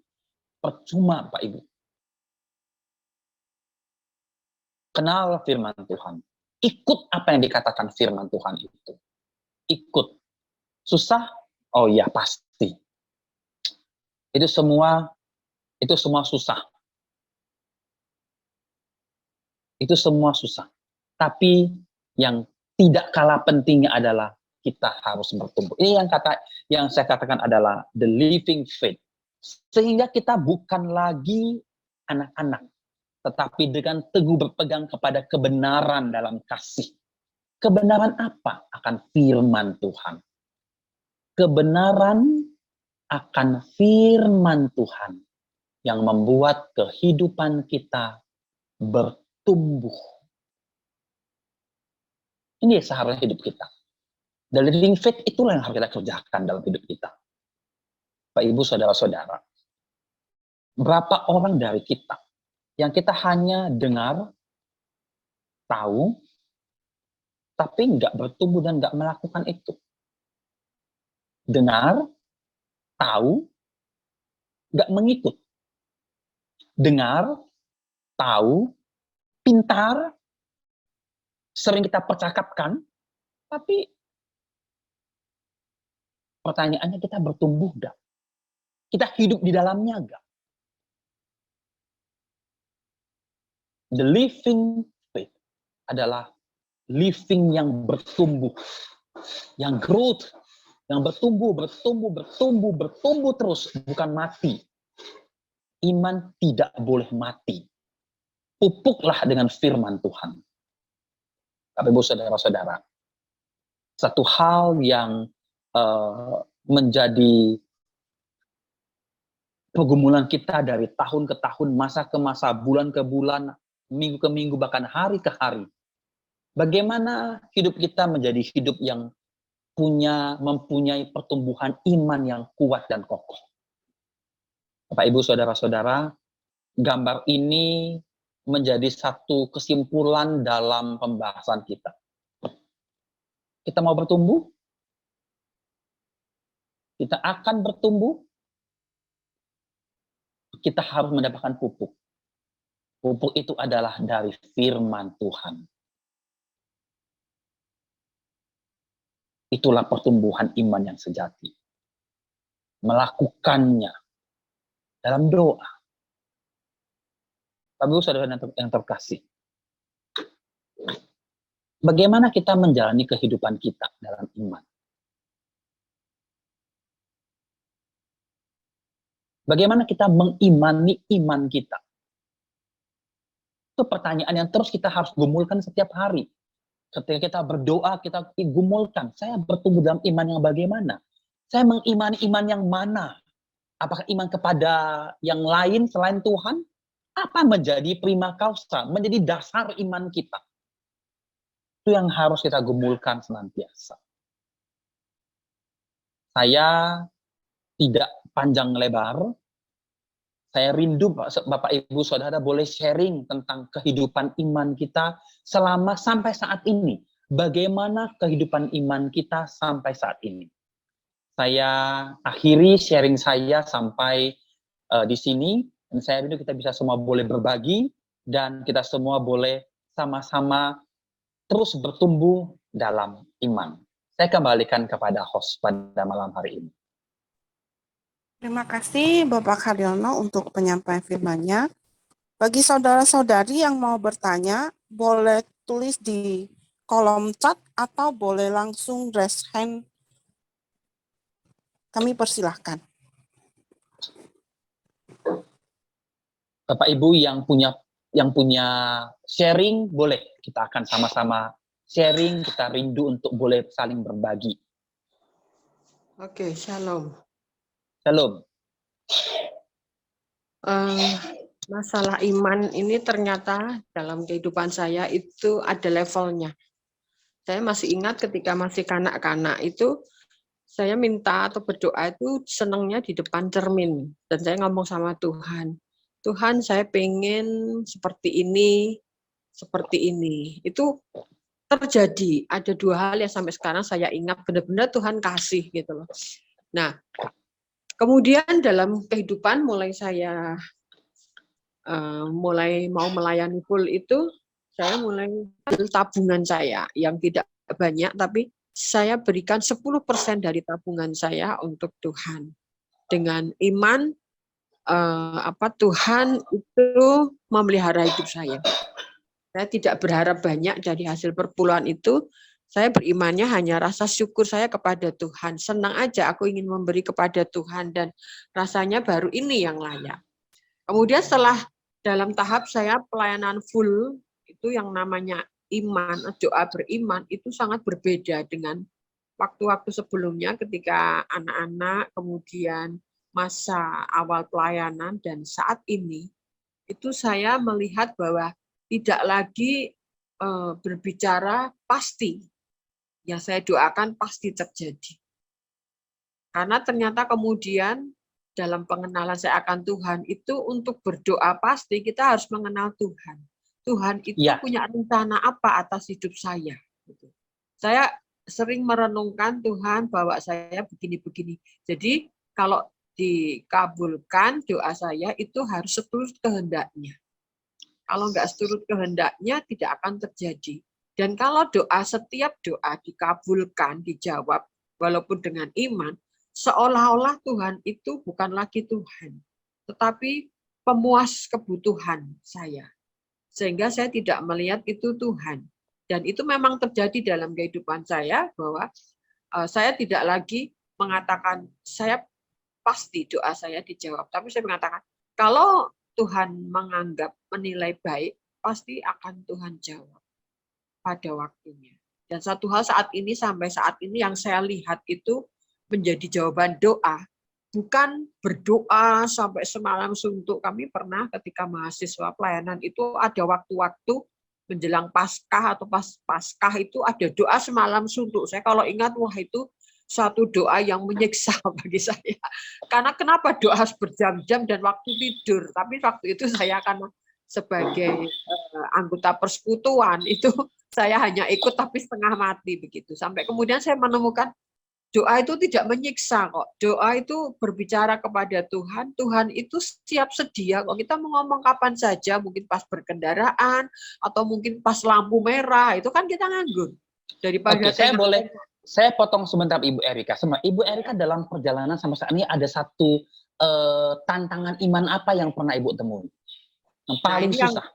percuma, Pak Ibu. Kenal firman Tuhan. Ikut apa yang dikatakan firman Tuhan itu. Ikut. Susah? Oh ya, pasti. Itu semua susah. Itu semua susah. Tapi yang tidak kalah pentingnya adalah kita harus bertumbuh. Ini yang saya katakan adalah the living faith. Sehingga kita bukan lagi anak-anak, tetapi dengan teguh berpegang kepada kebenaran dalam kasih. Kebenaran apa? Akan firman Tuhan. Kebenaran akan firman Tuhan yang membuat kehidupan kita bertumbuh. Ini seharusnya hidup kita. The living faith itulah yang harus kita kerjakan dalam hidup kita. Pak, Ibu, Saudara-saudara. Berapa orang dari kita yang kita hanya dengar, tahu, tapi nggak bertumbuh dan nggak melakukan itu. Dengar, tahu, nggak mengikut. Dengar, tahu, pintar, sering kita percakapkan, tapi pertanyaannya kita bertumbuh nggak? Kita hidup di dalamnya nggak? The living faith adalah living yang bertumbuh, yang growth, yang bertumbuh terus, bukan mati. Iman tidak boleh mati. Pupuklah dengan firman Tuhan. Bapak, Ibu, Saudara-saudara, satu hal yang menjadi pergumulan kita dari tahun ke tahun, masa ke masa, bulan ke bulan, minggu ke minggu, bahkan hari ke hari. Bagaimana hidup kita menjadi hidup yang mempunyai pertumbuhan iman yang kuat dan kokoh. Bapak, Ibu, saudara-saudara, gambar ini menjadi satu kesimpulan dalam pembahasan kita. Kita mau bertumbuh? Kita akan bertumbuh? Kita harus mendapatkan pupuk. Pupuk itu adalah dari firman Tuhan. Itulah pertumbuhan iman yang sejati. Melakukannya dalam doa. Bapak-Ibu, saudara yang terkasih, bagaimana kita menjalani kehidupan kita dalam iman? Bagaimana kita mengimani iman kita? Itu pertanyaan yang terus kita harus gumulkan setiap hari. Ketika kita berdoa, kita gumulkan, saya bertumbuh dalam iman yang bagaimana? Saya mengimani iman yang mana? Apakah iman kepada yang lain selain Tuhan? Apa menjadi prima causa, menjadi dasar iman kita? Itu yang harus kita gumulkan senantiasa. Saya tidak panjang lebar. Saya rindu Bapak, Ibu, Saudara boleh sharing tentang kehidupan iman kita sampai saat ini. Bagaimana kehidupan iman kita sampai saat ini. Saya akhiri sharing saya sampai di sini. Dan saya rindu kita bisa semua boleh berbagi. Dan kita semua boleh sama-sama terus bertumbuh dalam iman. Saya kembalikan kepada host pada malam hari ini. Terima kasih Bapak Haryono untuk penyampaian firman-Nya. Bagi saudara-saudari yang mau bertanya, boleh tulis di kolom chat atau boleh langsung raise hand. Kami persilahkan. Bapak Ibu yang punya sharing, boleh kita akan sama-sama sharing, kita rindu untuk boleh saling berbagi. Oke, shalom. Shalom. Masalah iman ini ternyata dalam kehidupan saya itu ada levelnya. Saya masih ingat ketika masih kanak-kanak itu, saya minta atau berdoa itu senangnya di depan cermin. Dan saya ngomong sama Tuhan, Tuhan saya pengen seperti ini, seperti ini. Itu terjadi. Ada dua hal yang sampai sekarang saya ingat benar-benar Tuhan kasih gitu loh. Nah, kemudian dalam kehidupan mulai saya mulai mau melayani full itu, saya mulai tabungan saya yang tidak banyak, tapi saya berikan 10% dari tabungan saya untuk Tuhan. Dengan iman, Tuhan itu memelihara hidup saya. Saya tidak berharap banyak dari hasil perpuluhan itu. Saya berimannya hanya rasa syukur saya kepada Tuhan. Senang aja aku ingin memberi kepada Tuhan dan rasanya baru ini yang layak. Kemudian setelah dalam tahap saya pelayanan full, itu yang namanya iman, doa beriman, itu sangat berbeda dengan waktu-waktu sebelumnya ketika anak-anak, kemudian masa awal pelayanan, dan saat ini, itu saya melihat bahwa tidak lagi berbicara pasti. Yang saya doakan pasti terjadi. Karena ternyata kemudian dalam pengenalan saya akan Tuhan itu untuk berdoa pasti kita harus mengenal Tuhan. Tuhan itu punya rencana apa atas hidup saya. Saya sering merenungkan Tuhan bawa saya begini-begini. Jadi kalau dikabulkan doa saya itu harus seturut kehendaknya. Kalau nggak seturut kehendaknya tidak akan terjadi. Dan kalau setiap doa dikabulkan, dijawab, walaupun dengan iman, seolah-olah Tuhan itu bukan lagi Tuhan, tetapi pemuas kebutuhan saya. Sehingga saya tidak melihat itu Tuhan. Dan itu memang terjadi dalam kehidupan saya, bahwa saya tidak lagi mengatakan, saya pasti doa saya dijawab. Tapi saya mengatakan, kalau Tuhan menilai baik, pasti akan Tuhan jawab pada waktunya. Dan satu hal sampai saat ini yang saya lihat itu menjadi jawaban doa, bukan berdoa sampai semalam suntuk. Kami pernah ketika mahasiswa pelayanan itu ada waktu-waktu menjelang Paskah atau pas Paskah itu ada doa semalam suntuk. Saya kalau ingat, wah itu satu doa yang menyiksa bagi saya. Karena kenapa doa harus berjam-jam dan waktu tidur? Tapi waktu itu saya akan sebagai anggota persekutuan itu saya hanya ikut tapi setengah mati begitu. Sampai kemudian saya menemukan doa itu tidak menyiksa kok. Doa itu berbicara kepada Tuhan. Tuhan itu siap sedia kok. Kita mau ngomong kapan saja, mungkin pas berkendaraan atau mungkin pas lampu merah, itu kan kita nganggur. Daripada saya potong sebentar Ibu Erika. Ibu Erika dalam perjalanan sampai saat ini ada satu tantangan iman apa yang pernah Ibu temui? Yang paling susah.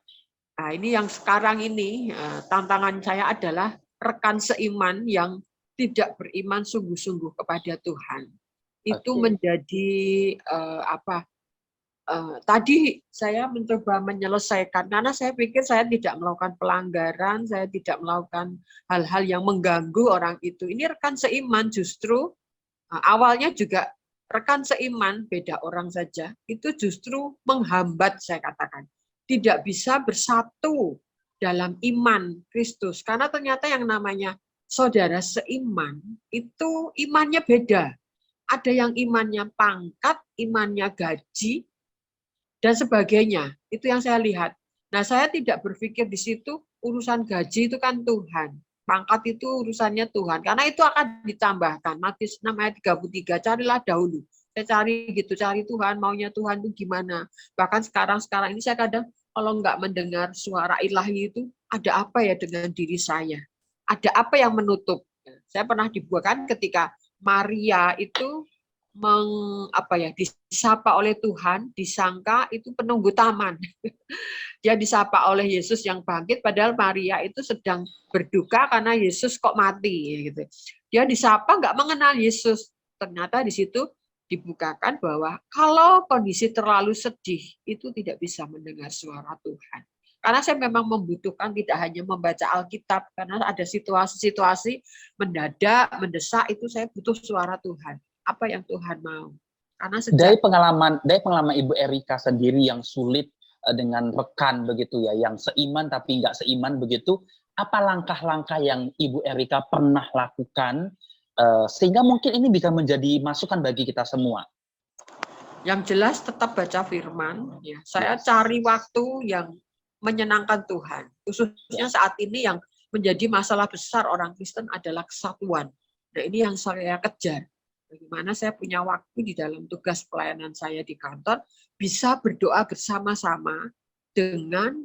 Ini yang sekarang ini tantangan saya adalah rekan seiman yang tidak beriman sungguh-sungguh kepada Tuhan. Itu menjadi tadi saya mencoba menyelesaikan karena saya pikir saya tidak melakukan pelanggaran, saya tidak melakukan hal-hal yang mengganggu orang itu. Ini rekan seiman justru awalnya juga rekan seiman, beda orang saja, itu justru menghambat, saya katakan. Tidak bisa bersatu dalam iman Kristus. Karena ternyata yang namanya saudara seiman, itu imannya beda. Ada yang imannya pangkat, imannya gaji, dan sebagainya. Itu yang saya lihat. Nah, saya tidak berpikir di situ urusan gaji itu kan Tuhan. Pangkat itu urusannya Tuhan. Karena itu akan ditambahkan. Matius 6 ayat 33, carilah dahulu. Saya cari gitu, cari Tuhan, maunya Tuhan itu gimana. Bahkan sekarang ini saya kadang kalau nggak mendengar suara ilahi itu, ada apa ya dengan diri saya? Ada apa yang menutup? Saya pernah dibuatkan ketika Maria itu disapa oleh Tuhan, disangka itu penunggu taman. Dia disapa oleh Yesus yang bangkit, padahal Maria itu sedang berduka karena Yesus kok mati. Gitu. Dia disapa nggak mengenal Yesus. Ternyata di situ dibukakan bahwa kalau kondisi terlalu sedih, itu tidak bisa mendengar suara Tuhan. Karena saya memang membutuhkan tidak hanya membaca Alkitab, karena ada situasi-situasi mendadak, mendesak, itu saya butuh suara Tuhan. Apa yang Tuhan mau. Karena dari pengalaman Ibu Erika sendiri yang sulit dengan rekan begitu ya, yang seiman tapi nggak seiman begitu, apa langkah-langkah yang Ibu Erika pernah lakukan sehingga mungkin ini bisa menjadi masukan bagi kita semua? Yang jelas tetap baca firman. Ya. Saya cari waktu yang menyenangkan Tuhan. Khususnya saat ini yang menjadi masalah besar orang Kristen adalah kesatuan. Nah, ini yang saya kejar. Bagaimana saya punya waktu di dalam tugas pelayanan saya di kantor, bisa berdoa bersama-sama dengan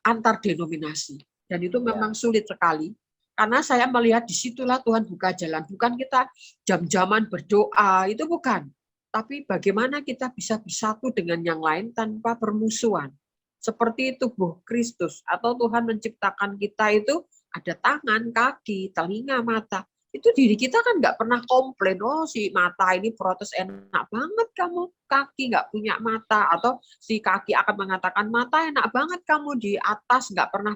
antar denominasi. Dan itu memang sulit sekali. Karena saya melihat disitulah Tuhan buka jalan. Bukan kita jam-jaman berdoa, itu bukan. Tapi bagaimana kita bisa bersatu dengan yang lain tanpa permusuhan. Seperti tubuh Kristus. Atau Tuhan menciptakan kita itu ada tangan, kaki, telinga, mata. Itu diri kita kan nggak pernah komplain, oh si mata ini protes enak banget kamu, kaki nggak punya mata. Atau si kaki akan mengatakan mata enak banget kamu di atas nggak pernah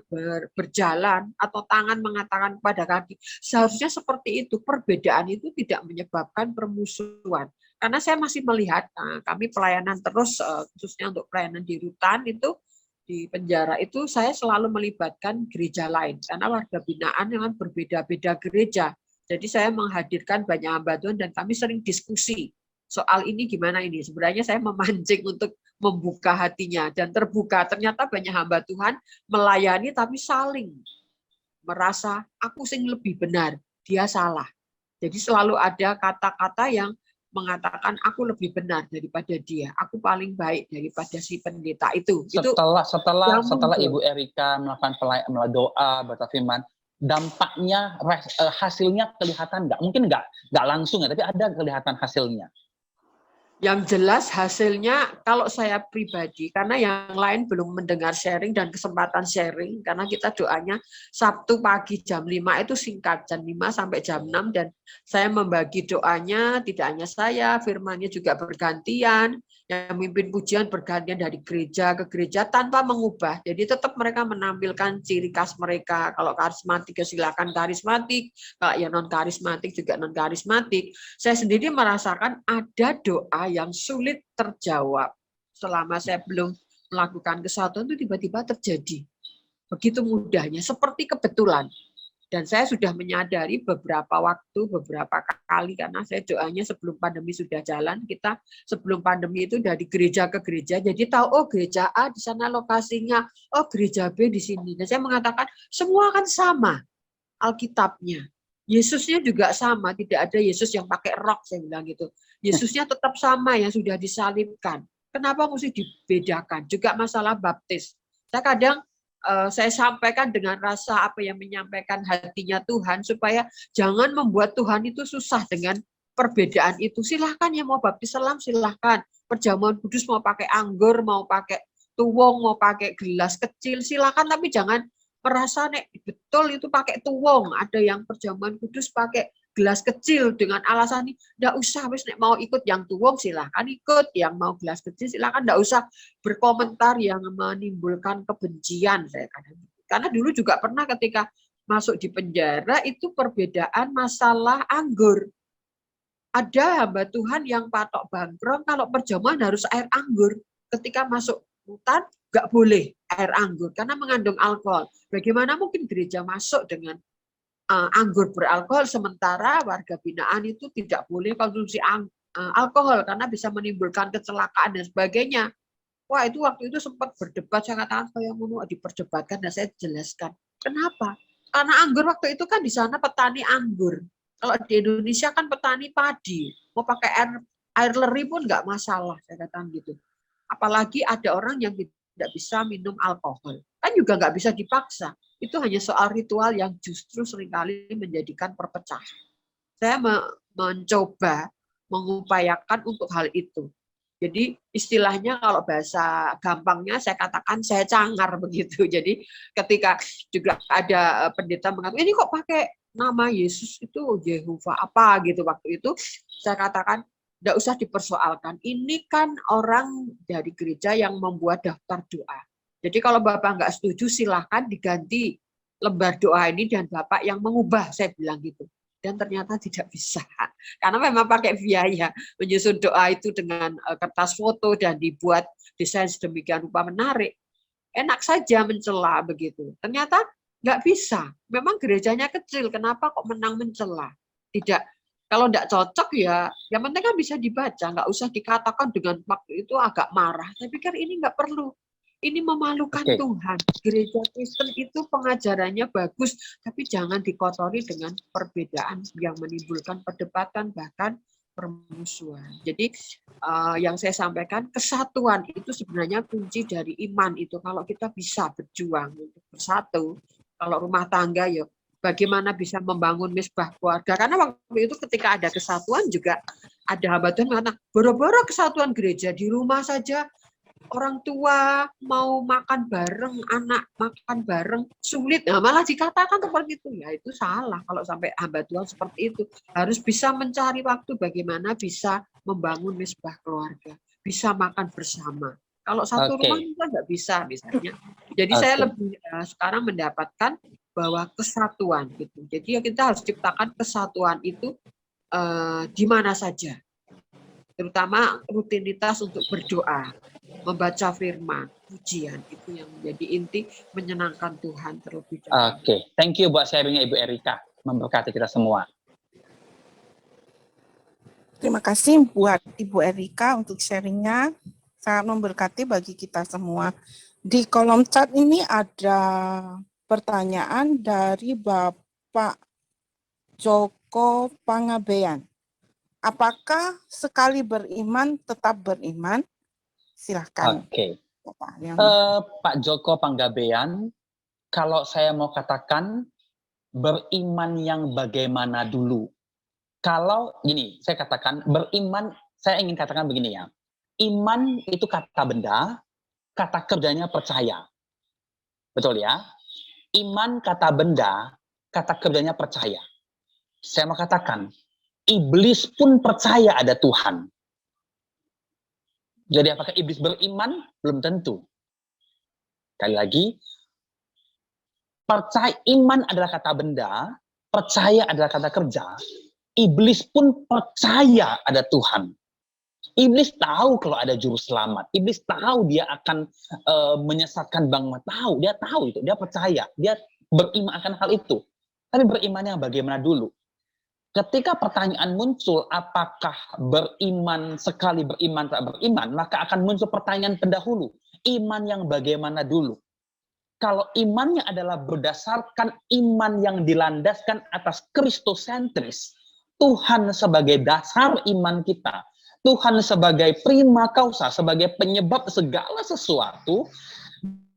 berjalan. Atau tangan mengatakan pada kaki. Seharusnya seperti itu, perbedaan itu tidak menyebabkan permusuhan. Karena saya masih melihat, kami pelayanan terus, khususnya untuk pelayanan di rutan itu, di penjara itu saya selalu melibatkan gereja lain. Karena warga binaan yang berbeda-beda gereja. Jadi saya menghadirkan banyak hamba Tuhan dan kami sering diskusi soal ini gimana ini. Sebenarnya saya memancing untuk membuka hatinya dan terbuka. Ternyata banyak hamba Tuhan melayani tapi saling merasa aku sing lebih benar, dia salah. Jadi selalu ada kata-kata yang mengatakan aku lebih benar daripada dia, aku paling baik daripada si pendeta itu. Setelah Ibu Erika melakukan doa, baca firman, dampaknya, hasilnya kelihatan nggak? Mungkin nggak langsung ya, tapi ada kelihatan hasilnya. Yang jelas hasilnya kalau saya pribadi, karena yang lain belum mendengar sharing dan kesempatan sharing, karena kita doanya Sabtu pagi jam 5 itu singkat, jam 5 sampai jam 6, dan saya membagi doanya, tidak hanya saya, firmannya juga bergantian, yang memimpin pujian bergantian dari gereja ke gereja tanpa mengubah. Jadi tetap mereka menampilkan ciri khas mereka. Kalau karismatik ya silakan karismatik, kalau ya non karismatik juga non karismatik. Saya sendiri merasakan ada doa yang sulit terjawab selama saya belum melakukan kesatuan itu tiba-tiba terjadi. begitu mudahnya, seperti kebetulan. Dan saya sudah menyadari beberapa waktu, beberapa kali, karena saya doanya sebelum pandemi sudah jalan, kita sebelum pandemi itu dari gereja ke gereja, jadi tahu, oh gereja A di sana lokasinya, oh gereja B di sini. Dan saya mengatakan, semua kan sama Alkitabnya. Yesusnya juga sama, tidak ada Yesus yang pakai rok, saya bilang gitu. Yesusnya tetap sama yang sudah disalibkan. Kenapa mesti dibedakan? Juga masalah baptis. Saya kadang saya sampaikan dengan rasa apa yang menyampaikan hatinya Tuhan, supaya jangan membuat Tuhan itu susah dengan perbedaan itu. Silahkan yang mau baptis selam, silahkan. Perjamuan kudus mau pakai anggur, mau pakai tuwong, mau pakai gelas kecil, silahkan. Tapi jangan merasa nek betul itu pakai tuwong. Ada yang perjamuan kudus pakai gelas kecil dengan alasan ini, nggak usah, wis nek mau ikut yang tuwong silahkan ikut, yang mau gelas kecil silahkan, nggak usah berkomentar yang menimbulkan kebencian. Saya karena dulu juga pernah ketika masuk di penjara itu perbedaan masalah anggur. Ada hamba Tuhan yang patok bangkrong kalau perjamuan harus air anggur. Ketika masuk hutan nggak boleh air anggur karena mengandung alkohol. Bagaimana mungkin gereja masuk dengan anggur beralkohol, sementara warga binaan itu tidak boleh konsumsi alkohol karena bisa menimbulkan kecelakaan dan sebagainya. Wah, itu waktu itu sempat berdebat, saya katakan saya mau diperdebatkan dan saya jelaskan. Kenapa? Karena anggur waktu itu kan di sana petani anggur. Kalau di Indonesia kan petani padi. Mau pakai air leri pun nggak masalah, saya katakan gitu. Apalagi ada orang yang tidak bisa minum alkohol. Kan juga nggak bisa dipaksa. Itu hanya soal ritual yang justru seringkali menjadikan perpecahan. Saya mencoba mengupayakan untuk hal itu. Jadi istilahnya kalau bahasa gampangnya saya katakan saya cangar begitu. Jadi ketika juga ada pendeta mengatakan, ini kok pakai nama Yesus itu Yehova apa gitu, waktu itu saya katakan tidak usah dipersoalkan. Ini kan orang dari gereja yang membuat daftar doa. Jadi kalau Bapak nggak setuju silahkan diganti lembar doa ini dan Bapak yang mengubah, saya bilang gitu. Dan ternyata tidak bisa. Karena memang pakai biaya menyusun doa itu dengan kertas foto dan dibuat desain sedemikian rupa menarik. Enak saja mencela begitu. Ternyata nggak bisa. Memang gerejanya kecil, kenapa kok menang mencela? Tidak. Kalau nggak cocok ya, yang penting kan bisa dibaca. Nggak usah dikatakan dengan waktu itu agak marah. Saya pikir ini nggak perlu. Ini memalukan Tuhan. Gereja Kristen itu pengajarannya bagus, tapi jangan dikotori dengan perbedaan yang menimbulkan perdebatan, bahkan permusuhan. Jadi yang saya sampaikan, kesatuan itu sebenarnya kunci dari iman itu. Kalau kita bisa berjuang untuk bersatu, kalau rumah tangga ya bagaimana bisa membangun misbah keluarga. Karena waktu itu ketika ada kesatuan juga ada hamba Tuhan mengatakan, boro-boro kesatuan gereja di rumah saja, orang tua mau makan bareng, anak makan bareng, sulit. Nah, malah dikatakan seperti itu. Ya itu salah kalau sampai hamba Tuhan seperti itu. Harus bisa mencari waktu bagaimana bisa membangun misbah keluarga. Bisa makan bersama. Kalau satu rumah kita nggak bisa misalnya. Jadi saya lebih sekarang mendapatkan bahwa kesatuan gitu. Jadi ya kita harus ciptakan kesatuan itu di mana saja. Terutama rutinitas untuk berdoa, membaca firman, pujian, itu yang menjadi inti menyenangkan Tuhan terlebih dahulu. Oke, thank you buat sharingnya Ibu Erika, memberkati kita semua. Terima kasih buat Ibu Erika untuk sharingnya, sangat memberkati bagi kita semua. Di kolom chat ini ada pertanyaan dari Bapak Joko Pangabean. Apakah sekali beriman tetap beriman? Silahkan. Oke. Pak Joko Panggabean, kalau saya mau katakan beriman yang bagaimana dulu. Kalau gini, saya katakan beriman, saya ingin katakan begini ya. Iman itu kata benda, kata kerjanya percaya. Betul ya? Iman kata benda, kata kerjanya percaya. Saya mau katakan, iblis pun percaya ada Tuhan. Jadi apakah iblis beriman? Belum tentu. Sekali lagi, percaya, iman adalah kata benda, percaya adalah kata kerja, iblis pun percaya ada Tuhan. Iblis tahu kalau ada juru selamat. Iblis tahu dia akan menyesatkan bangsa. Dia tahu itu. Dia percaya. Dia beriman akan hal itu. Tapi berimannya bagaimana dulu? Ketika pertanyaan muncul, apakah beriman sekali beriman tak beriman, maka akan muncul pertanyaan pendahulu. Iman yang bagaimana dulu? Kalau imannya adalah berdasarkan iman yang dilandaskan atas Kristosentris, Tuhan sebagai dasar iman kita, Tuhan sebagai prima causa, sebagai penyebab segala sesuatu,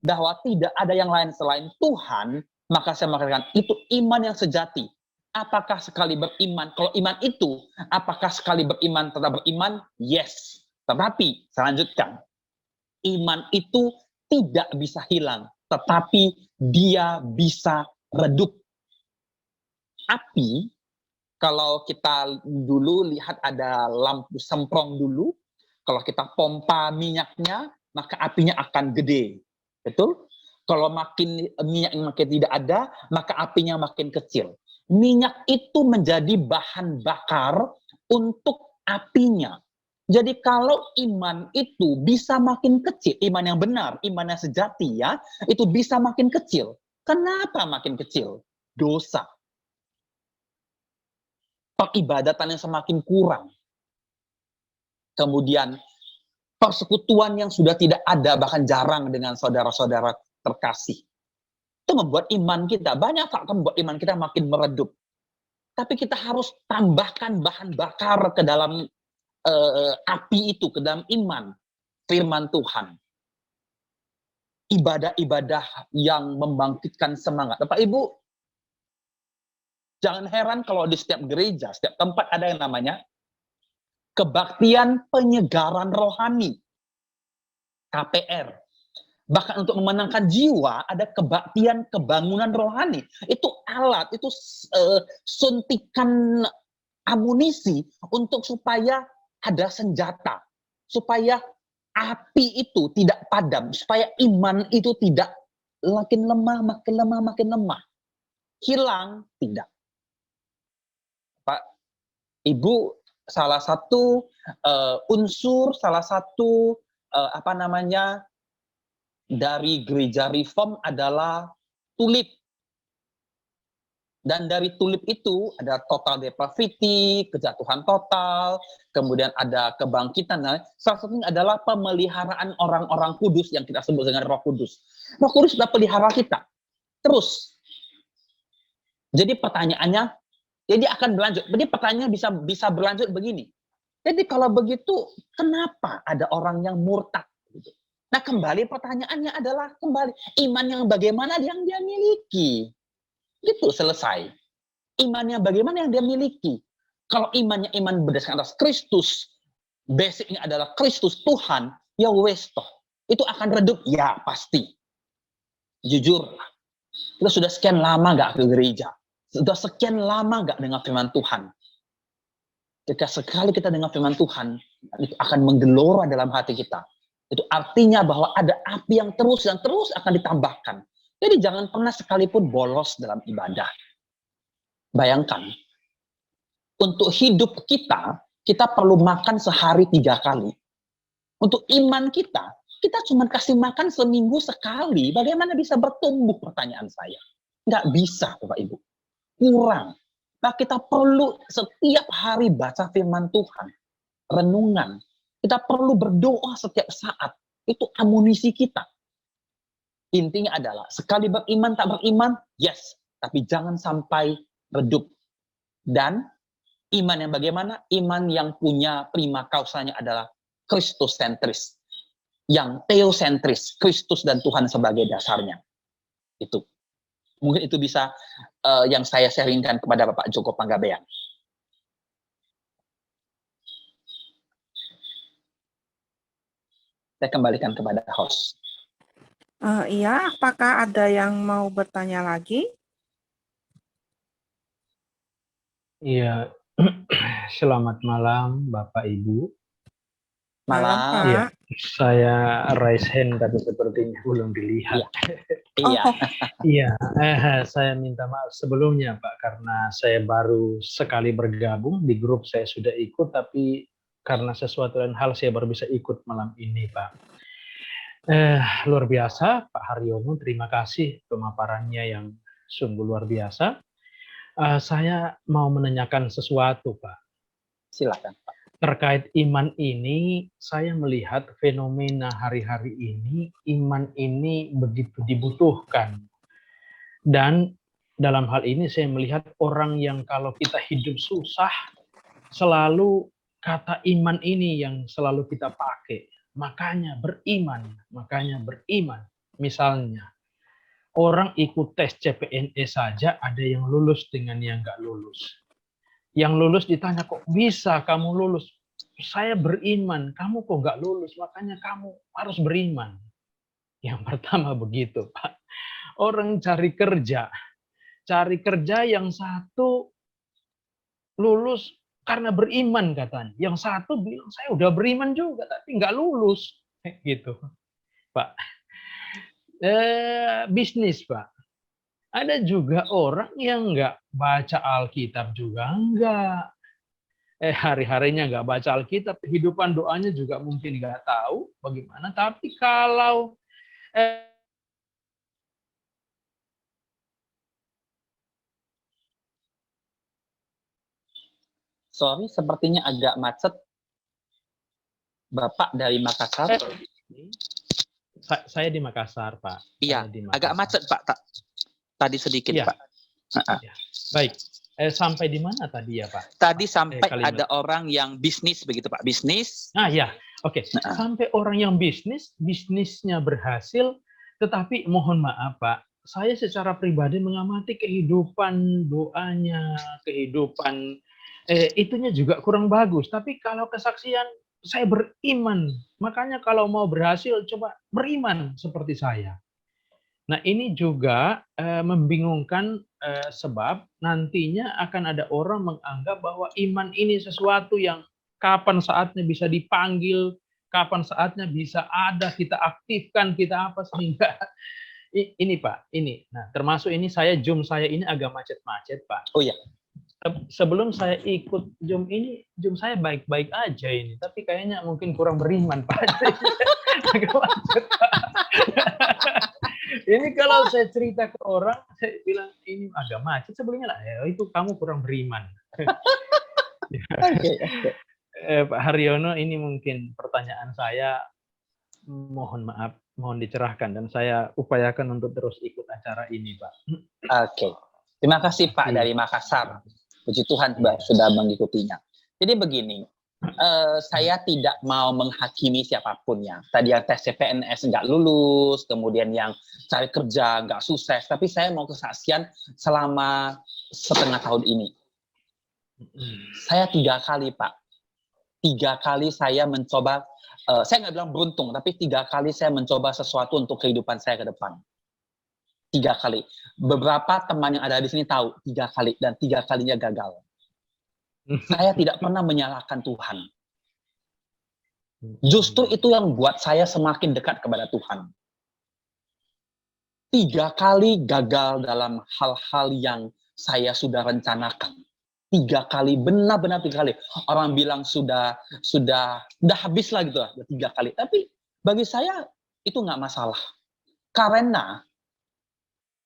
bahwa tidak ada yang lain selain Tuhan, maka saya mengatakan itu iman yang sejati. Apakah sekali beriman? Kalau iman itu, apakah sekali beriman tetap beriman? Yes. Tetapi, saya lanjutkan. Iman itu tidak bisa hilang, tetapi dia bisa redup. Api, kalau kita dulu lihat ada lampu semprong dulu, kalau kita pompa minyaknya, maka apinya akan gede. Betul? Kalau makin minyak makin tidak ada, maka apinya makin kecil. Minyak itu menjadi bahan bakar untuk apinya. Jadi kalau iman itu bisa makin kecil, iman yang benar, iman yang sejati ya, itu bisa makin kecil. Kenapa makin kecil? Dosa. Peribadatan yang semakin kurang. Kemudian persekutuan yang sudah tidak ada, bahkan jarang dengan saudara-saudara terkasih. Itu membuat iman kita, banyak faktor membuat iman kita makin meredup. Tapi kita harus tambahkan bahan bakar ke dalam api itu, ke dalam iman, firman Tuhan. Ibadah-ibadah yang membangkitkan semangat. Bapak Ibu, jangan heran kalau di setiap gereja, setiap tempat ada yang namanya kebaktian penyegaran rohani, KPR. Bahkan untuk memenangkan jiwa, ada kebaktian kebangunan rohani. Itu alat, itu suntikan amunisi untuk supaya ada senjata. Supaya api itu tidak padam. Supaya iman itu tidak makin lemah, makin lemah, makin lemah. Hilang, tidak. Pak, Ibu, salah satu unsur, salah satu dari gereja reform adalah tulip. Dan dari tulip itu ada total depravity, kejatuhan total, kemudian ada kebangkitan. Nah, salah satunya adalah pemeliharaan orang-orang kudus yang kita sebut dengan Roh Kudus. Roh Kudus sudah pelihara kita. Terus. Jadi pertanyaannya, jadi akan berlanjut. Jadi pertanyaannya bisa berlanjut begini. Jadi kalau begitu, kenapa ada orang yang murtad? Nah, kembali pertanyaannya adalah iman yang bagaimana yang dia miliki. Itu selesai. Imannya bagaimana yang dia miliki. Kalau imannya iman berdasarkan atas Kristus, basicnya adalah Kristus Tuhan, ya wes toh. Itu akan redup, ya pasti. Jujur, kita sudah sekian lama nggak ke gereja. Sudah sekian lama nggak dengar firman Tuhan. Ketika sekali kita dengar firman Tuhan, itu akan menggelora dalam hati kita. Itu artinya bahwa ada api yang terus dan terus akan ditambahkan. Jadi jangan pernah sekalipun bolos dalam ibadah. Bayangkan, untuk hidup kita, kita perlu makan sehari 3 kali. Untuk iman kita cuma kasih makan seminggu sekali. Bagaimana bisa bertumbuh, pertanyaan saya? Nggak bisa, Bapak Ibu. Kurang. Nah, kita perlu setiap hari baca firman Tuhan. Renungan. Kita perlu berdoa setiap saat. Itu amunisi kita. Intinya adalah, sekali beriman tak beriman, yes. Tapi jangan sampai redup. Dan iman yang bagaimana? Iman yang punya prima causanya adalah Kristosentris. Yang teosentris, Kristus dan Tuhan sebagai dasarnya. Itu. Mungkin itu bisa yang saya sharingkan kepada Bapak Joko Panggabean. Saya kembalikan kepada host. Iya, apakah ada yang mau bertanya lagi? Iya, selamat malam Bapak Ibu. Malam, Malam. Pak. Iya, saya raise hand tapi sepertinya belum dilihat. Iya. Iya, saya minta maaf sebelumnya Pak karena saya baru sekali bergabung di grup, saya sudah ikut tapi karena sesuatu dan hal saya baru bisa ikut malam ini, Pak. Luar biasa, Pak Haryono. Terima kasih pemaparannya yang sungguh luar biasa. Saya mau menanyakan sesuatu, Pak. Silakan, Pak. Terkait iman ini, saya melihat fenomena hari-hari ini, iman ini begitu dibutuhkan. Dan dalam hal ini saya melihat orang yang kalau kita hidup susah, selalu kata iman ini yang selalu kita pakai. Makanya beriman. Misalnya, orang ikut tes CPNS saja ada yang lulus dengan yang nggak lulus. Yang lulus ditanya, kok bisa kamu lulus? Saya beriman, kamu kok nggak lulus, makanya kamu harus beriman. Yang pertama begitu, Pak. Orang cari kerja yang satu lulus karena beriman katanya. Yang satu bilang, saya udah beriman juga, tapi nggak lulus. Gitu, Pak. Bisnis, Pak. Ada juga orang yang nggak baca Alkitab juga enggak. Hari-harinya nggak baca Alkitab, kehidupan doanya juga mungkin nggak tahu bagaimana. Tapi kalau Sorry, sepertinya agak macet. Bapak dari Makassar? Saya di Makassar, Pak. Iya, Saya di agak Makassar. macet, Pak. Tadi sedikit, Iya. Pak. Ya. Baik. Sampai di mana tadi ya, Pak? Tadi sampai kalimat. ada orang yang bisnis begitu, Pak. Bisnis. Ya, oke. Sampai orang yang bisnisnya berhasil, tetapi mohon maaf, Pak, saya secara pribadi mengamati kehidupan doanya, kehidupan itunya juga kurang bagus. Tapi kalau kesaksian, saya beriman. Makanya kalau mau berhasil, coba beriman seperti saya. Nah, ini juga membingungkan sebab nantinya akan ada orang menganggap bahwa iman ini sesuatu yang kapan saatnya bisa dipanggil, kapan saatnya bisa ada, kita aktifkan, kita apa, sehingga ini Pak, ini. Nah, termasuk ini Zoom saya ini agak macet-macet, Pak. Oh ya. Sebelum saya ikut Zoom ini, Zoom saya baik-baik aja ini, tapi kayaknya mungkin kurang beriman, Pak. Agak macet, Pak. Ini kalau saya cerita ke orang, saya bilang ini agak macet, sebelumnya lah, itu kamu kurang beriman. Okay. Pak Haryono, ini mungkin pertanyaan saya, mohon maaf, mohon dicerahkan, dan saya upayakan untuk terus ikut acara ini, Pak. Oke. Terima kasih, Pak, dari Makassar. Puji Tuhan sudah mengikutinya. Jadi begini, saya tidak mau menghakimi siapapun ya. Tadi yang tes CPNS nggak lulus, kemudian yang cari kerja nggak sukses. Tapi saya mau kesaksian selama setengah tahun ini. Saya 3 kali, Pak. 3 kali saya mencoba, saya nggak bilang beruntung, tapi 3 kali saya mencoba sesuatu untuk kehidupan saya ke depan. 3 kali. Beberapa teman yang ada di sini tahu 3 kali, dan 3 kalinya gagal. Saya tidak pernah menyalahkan Tuhan. Justru itu yang buat saya semakin dekat kepada Tuhan. 3 kali gagal dalam hal-hal yang saya sudah rencanakan. 3 kali, benar-benar 3 kali. Orang bilang sudah habis lah gitu lah, 3 kali. Tapi bagi saya itu nggak masalah. Karena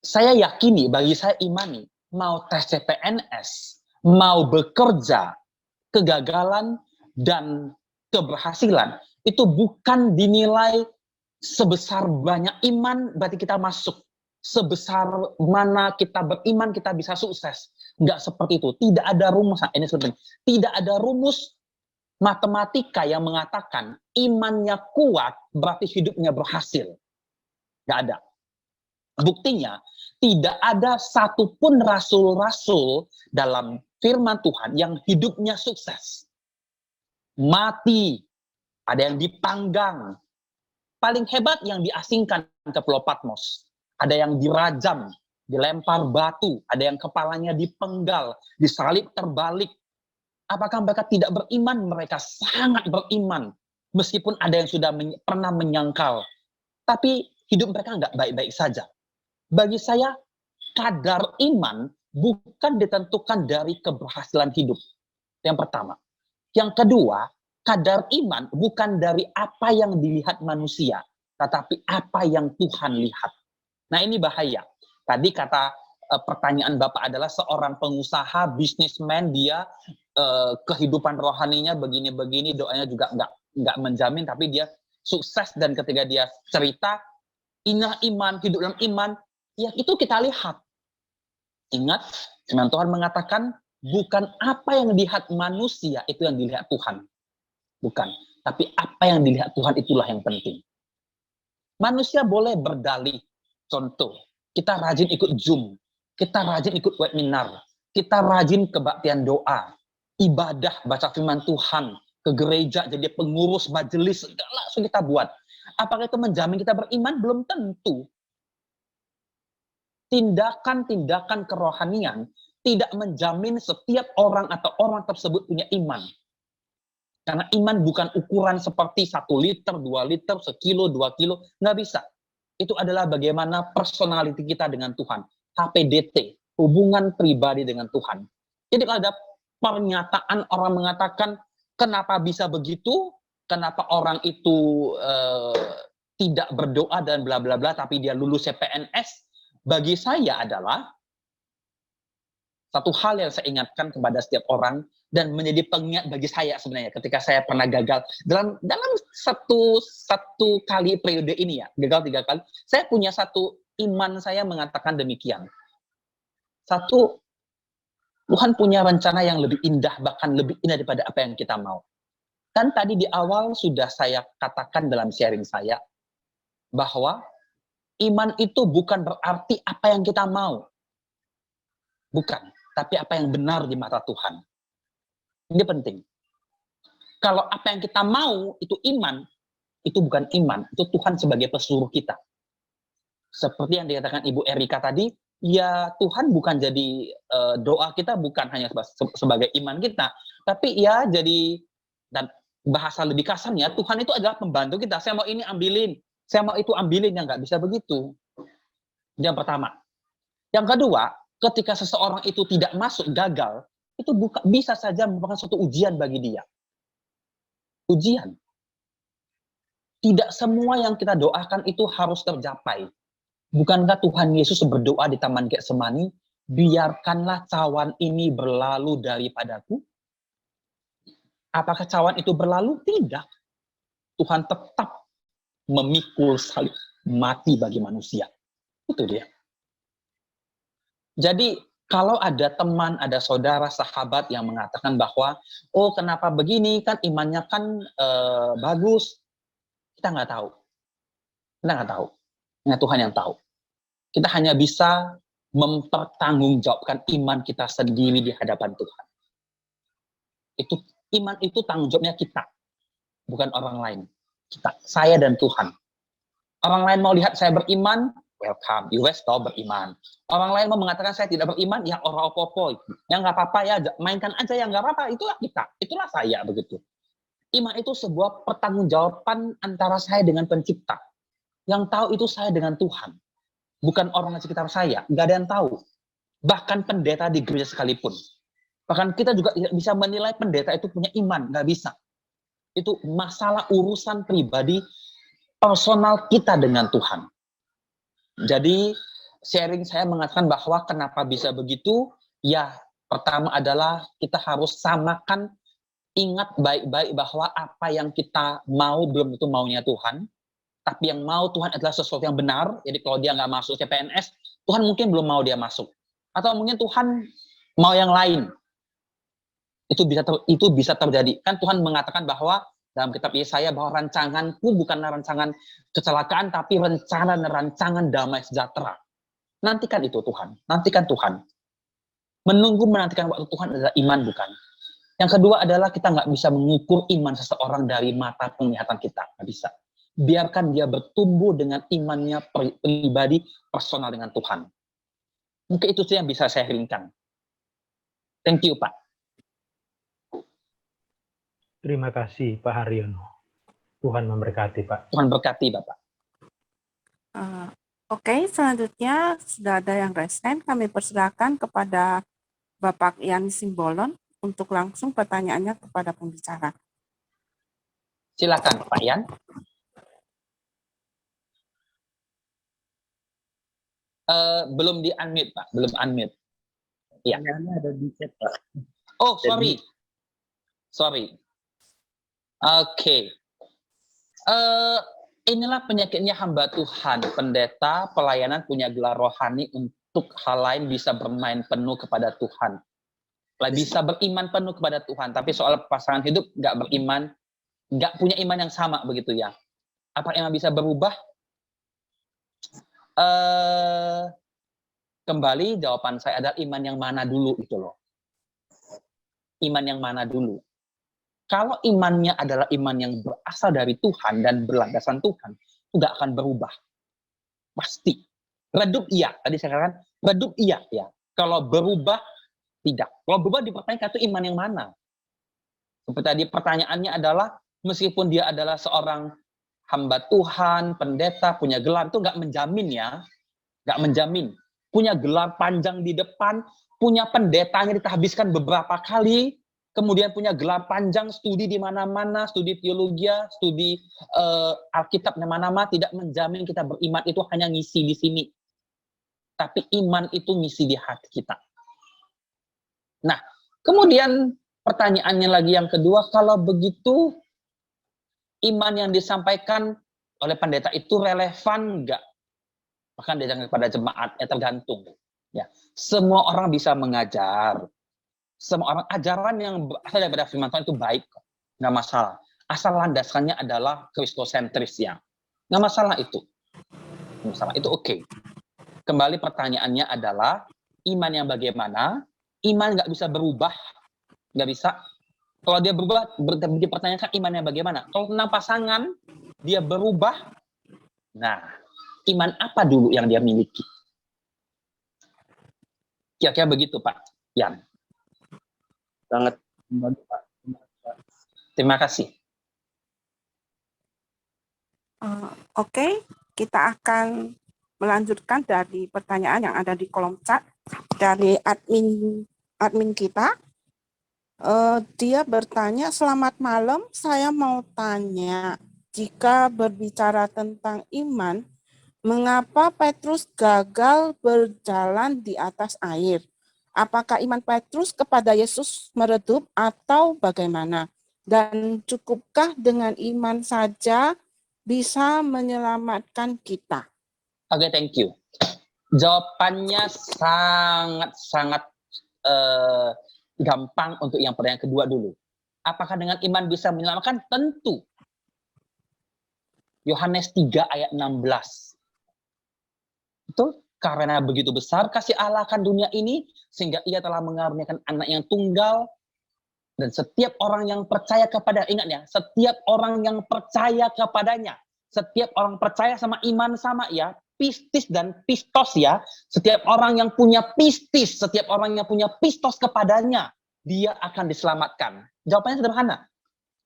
saya yakini, bagi saya imani, mau tes CPNS, mau bekerja, kegagalan dan keberhasilan, itu bukan dinilai sebesar banyak iman berarti kita masuk. Sebesar mana kita beriman, kita bisa sukses. Nggak seperti itu. Tidak ada rumus, ini sebenarnya. Tidak ada rumus matematika yang mengatakan imannya kuat berarti hidupnya berhasil. Nggak ada. Buktinya, tidak ada satupun rasul-rasul dalam firman Tuhan yang hidupnya sukses. Mati, ada yang dipanggang. Paling hebat yang diasingkan ke Pulau Patmos. Ada yang dirajam, dilempar batu, ada yang kepalanya dipenggal, disalib terbalik. Apakah mereka tidak beriman? Mereka sangat beriman. Meskipun ada yang sudah pernah menyangkal. Tapi hidup mereka nggak baik-baik saja. Bagi saya, kadar iman bukan ditentukan dari keberhasilan hidup. Yang pertama. Yang kedua, kadar iman bukan dari apa yang dilihat manusia, tetapi apa yang Tuhan lihat. Nah, ini bahaya. Tadi kata pertanyaan Bapak adalah seorang pengusaha, bisnismen, dia kehidupan rohaninya begini-begini, doanya juga nggak menjamin, tapi dia sukses, dan ketika dia cerita, inilah iman, hidup dalam iman, ya itu kita lihat. Ingat, firman Tuhan mengatakan, bukan apa yang dilihat manusia, itu yang dilihat Tuhan. Bukan. Tapi apa yang dilihat Tuhan itulah yang penting. Manusia boleh berdalih. Contoh, kita rajin ikut Zoom, kita rajin ikut webinar, kita rajin kebaktian doa, ibadah, baca firman Tuhan, ke gereja, jadi pengurus majelis, segala yang kita buat. Apakah itu menjamin kita beriman? Belum tentu. Tindakan-tindakan kerohanian tidak menjamin setiap orang atau orang tersebut punya iman. Karena iman bukan ukuran seperti 1 liter, 2 liter, sekilo, 2 kilo. Nggak bisa. Itu adalah bagaimana personality kita dengan Tuhan. HPDT, hubungan pribadi dengan Tuhan. Jadi kalau ada pernyataan orang mengatakan, kenapa bisa begitu? Kenapa orang itu tidak berdoa dan bla bla bla, tapi dia lulus CPNS? Bagi saya adalah satu hal yang saya ingatkan kepada setiap orang, dan menjadi pengingat bagi saya sebenarnya ketika saya pernah gagal dalam satu kali periode ini, ya, gagal 3 kali. Saya punya satu iman, saya mengatakan demikian. Satu, Tuhan punya rencana yang lebih indah, bahkan lebih indah daripada apa yang kita mau. Kan tadi di awal sudah saya katakan dalam sharing saya bahwa iman itu bukan berarti apa yang kita mau. Bukan, tapi apa yang benar di mata Tuhan. Ini penting. Kalau apa yang kita mau itu iman, itu bukan iman, itu Tuhan sebagai pesuruh kita. Seperti yang dikatakan Ibu Erika tadi, ya Tuhan bukan jadi doa kita bukan hanya sebagai iman kita, tapi ya jadi, dan bahasa lebih kasarnya, Tuhan itu adalah pembantu kita. Saya mau ini ambilin, saya mau itu ambilin, yang nggak bisa begitu. Yang pertama. Yang kedua, ketika seseorang itu tidak masuk, gagal, itu bisa saja merupakan suatu ujian bagi dia. Ujian. Tidak semua yang kita doakan itu harus tercapai. Bukankah Tuhan Yesus berdoa di Taman Getsemani, biarkanlah cawan ini berlalu daripadaku? Apakah cawan itu berlalu? Tidak. Tuhan tetap memikul salib, mati bagi manusia. Itu dia. Jadi, kalau ada teman, ada saudara, sahabat yang mengatakan bahwa, oh kenapa begini, kan imannya kan bagus. Kita nggak tahu. Kita nggak tahu. Hanya Tuhan yang tahu. Kita hanya bisa mempertanggungjawabkan iman kita sendiri di hadapan Tuhan. Iman itu tanggung jawabnya kita. Bukan orang lain. Kita, saya dan Tuhan. Orang lain mau lihat saya beriman, welcome, you guys tahu beriman. Orang lain mau mengatakan saya tidak beriman, ya orang opo-opo. Ya nggak apa-apa ya, mainkan aja ya nggak apa-apa. Itulah kita, itulah saya begitu. Iman itu sebuah pertanggungjawaban antara saya dengan pencipta. Yang tahu itu saya dengan Tuhan. Bukan orang di sekitar saya, nggak ada yang tahu. Bahkan pendeta di gereja sekalipun. Bahkan kita juga tidak bisa menilai pendeta itu punya iman, nggak bisa. Itu masalah urusan pribadi, personal kita dengan Tuhan. Jadi sharing saya mengatakan bahwa kenapa bisa begitu, ya pertama adalah kita harus samakan, ingat baik-baik bahwa apa yang kita mau belum tentu maunya Tuhan, tapi yang mau Tuhan adalah sesuatu yang benar. Jadi kalau dia nggak masuk CPNS, Tuhan mungkin belum mau dia masuk. Atau mungkin Tuhan mau yang lain. Itu bisa terjadi. Kan Tuhan mengatakan bahwa dalam kitab Yesaya bahwa rancanganku bukanlah rancangan kecelakaan, tapi rancangan damai sejahtera. Nantikan itu Tuhan. Nantikan Tuhan. Menantikan waktu Tuhan adalah iman, bukan. Yang kedua adalah kita nggak bisa mengukur iman seseorang dari mata penglihatan kita. Nggak bisa. Biarkan dia bertumbuh dengan imannya pribadi, personal dengan Tuhan. Mungkin itu saja yang bisa saya ringkan. Thank you, Pak. Terima kasih, Pak Haryono. Tuhan memberkati, Pak. Tuhan berkati, Bapak. Oke, selanjutnya sudah ada yang raise hand. Kami persilakan kepada Bapak Ian Simbolon untuk langsung pertanyaannya kepada pembicara. Silakan Pak Yan. Belum di-unmute Pak, belum unmute. Ya. Pertanyaannya ada di chat, Pak. Oh, sorry. Sorry. Oke. Inilah penyakitnya hamba Tuhan, pendeta, pelayanan punya gelar rohani untuk hal lain bisa bermain penuh kepada Tuhan. Bisa beriman penuh kepada Tuhan, tapi soal pasangan hidup nggak beriman, nggak punya iman yang sama begitu ya. Apa iman bisa berubah? Kembali jawaban saya adalah iman yang mana dulu itu loh. Iman yang mana dulu. Kalau imannya adalah iman yang berasal dari Tuhan dan berlandasan Tuhan, itu nggak akan berubah. Pasti. Redup iya. Tadi saya katakan, redup iya. Ya. Kalau berubah, tidak. Kalau berubah dipertanyakan itu iman yang mana? Seperti tadi pertanyaannya adalah, meskipun dia adalah seorang hamba Tuhan, pendeta, punya gelar, itu nggak menjamin ya. Nggak menjamin. Punya gelar panjang di depan, punya pendetanya dihabiskan beberapa kali, kemudian punya gelar panjang, studi di mana-mana, studi teologi, studi Alkitab di mana-mana, tidak menjamin kita beriman itu hanya ngisi di sini. Tapi iman itu ngisi di hati kita. Nah, kemudian pertanyaannya lagi yang kedua, kalau begitu iman yang disampaikan oleh pendeta itu relevan enggak? Bahkan dia kepada jemaat, tergantung. Ya, semua orang bisa mengajar. Semua orang ajaran yang berasal daripada firman Tuhan itu baik, nggak masalah. Asal landasannya adalah kristosentris ya, nggak masalah itu. Nggak masalah, itu oke. Kembali pertanyaannya adalah iman yang bagaimana? Iman nggak bisa berubah, nggak bisa. Kalau dia berubah, dipertanyakan iman yang bagaimana? Kalau tentang pasangan, dia berubah. Nah, iman apa dulu yang dia miliki? Kira-kira begitu, Pak Yan. Sangat membantu, Pak. Terima kasih. Oke, kita akan melanjutkan dari pertanyaan yang ada di kolom chat dari admin kita. Dia bertanya, selamat malam, saya mau tanya, jika berbicara tentang iman, mengapa Petrus gagal berjalan di atas air? Apakah iman Petrus kepada Yesus meredup atau bagaimana? Dan cukupkah dengan iman saja bisa menyelamatkan kita? Oke, thank you. Jawabannya sangat gampang untuk yang pertanyaan kedua dulu. Apakah dengan iman bisa menyelamatkan? Tentu. Yohanes 3 ayat 16. Itu karena begitu besar kasih Allah akan dunia ini, sehingga ia telah mengaruniakan anak yang tunggal, dan setiap orang yang percaya kepada, ingat ya, setiap orang yang percaya kepadanya, setiap orang percaya sama iman sama ya, pistis dan pistos ya, setiap orang yang punya pistis, setiap orang yang punya pistos kepadanya, dia akan diselamatkan. Jawabannya sederhana.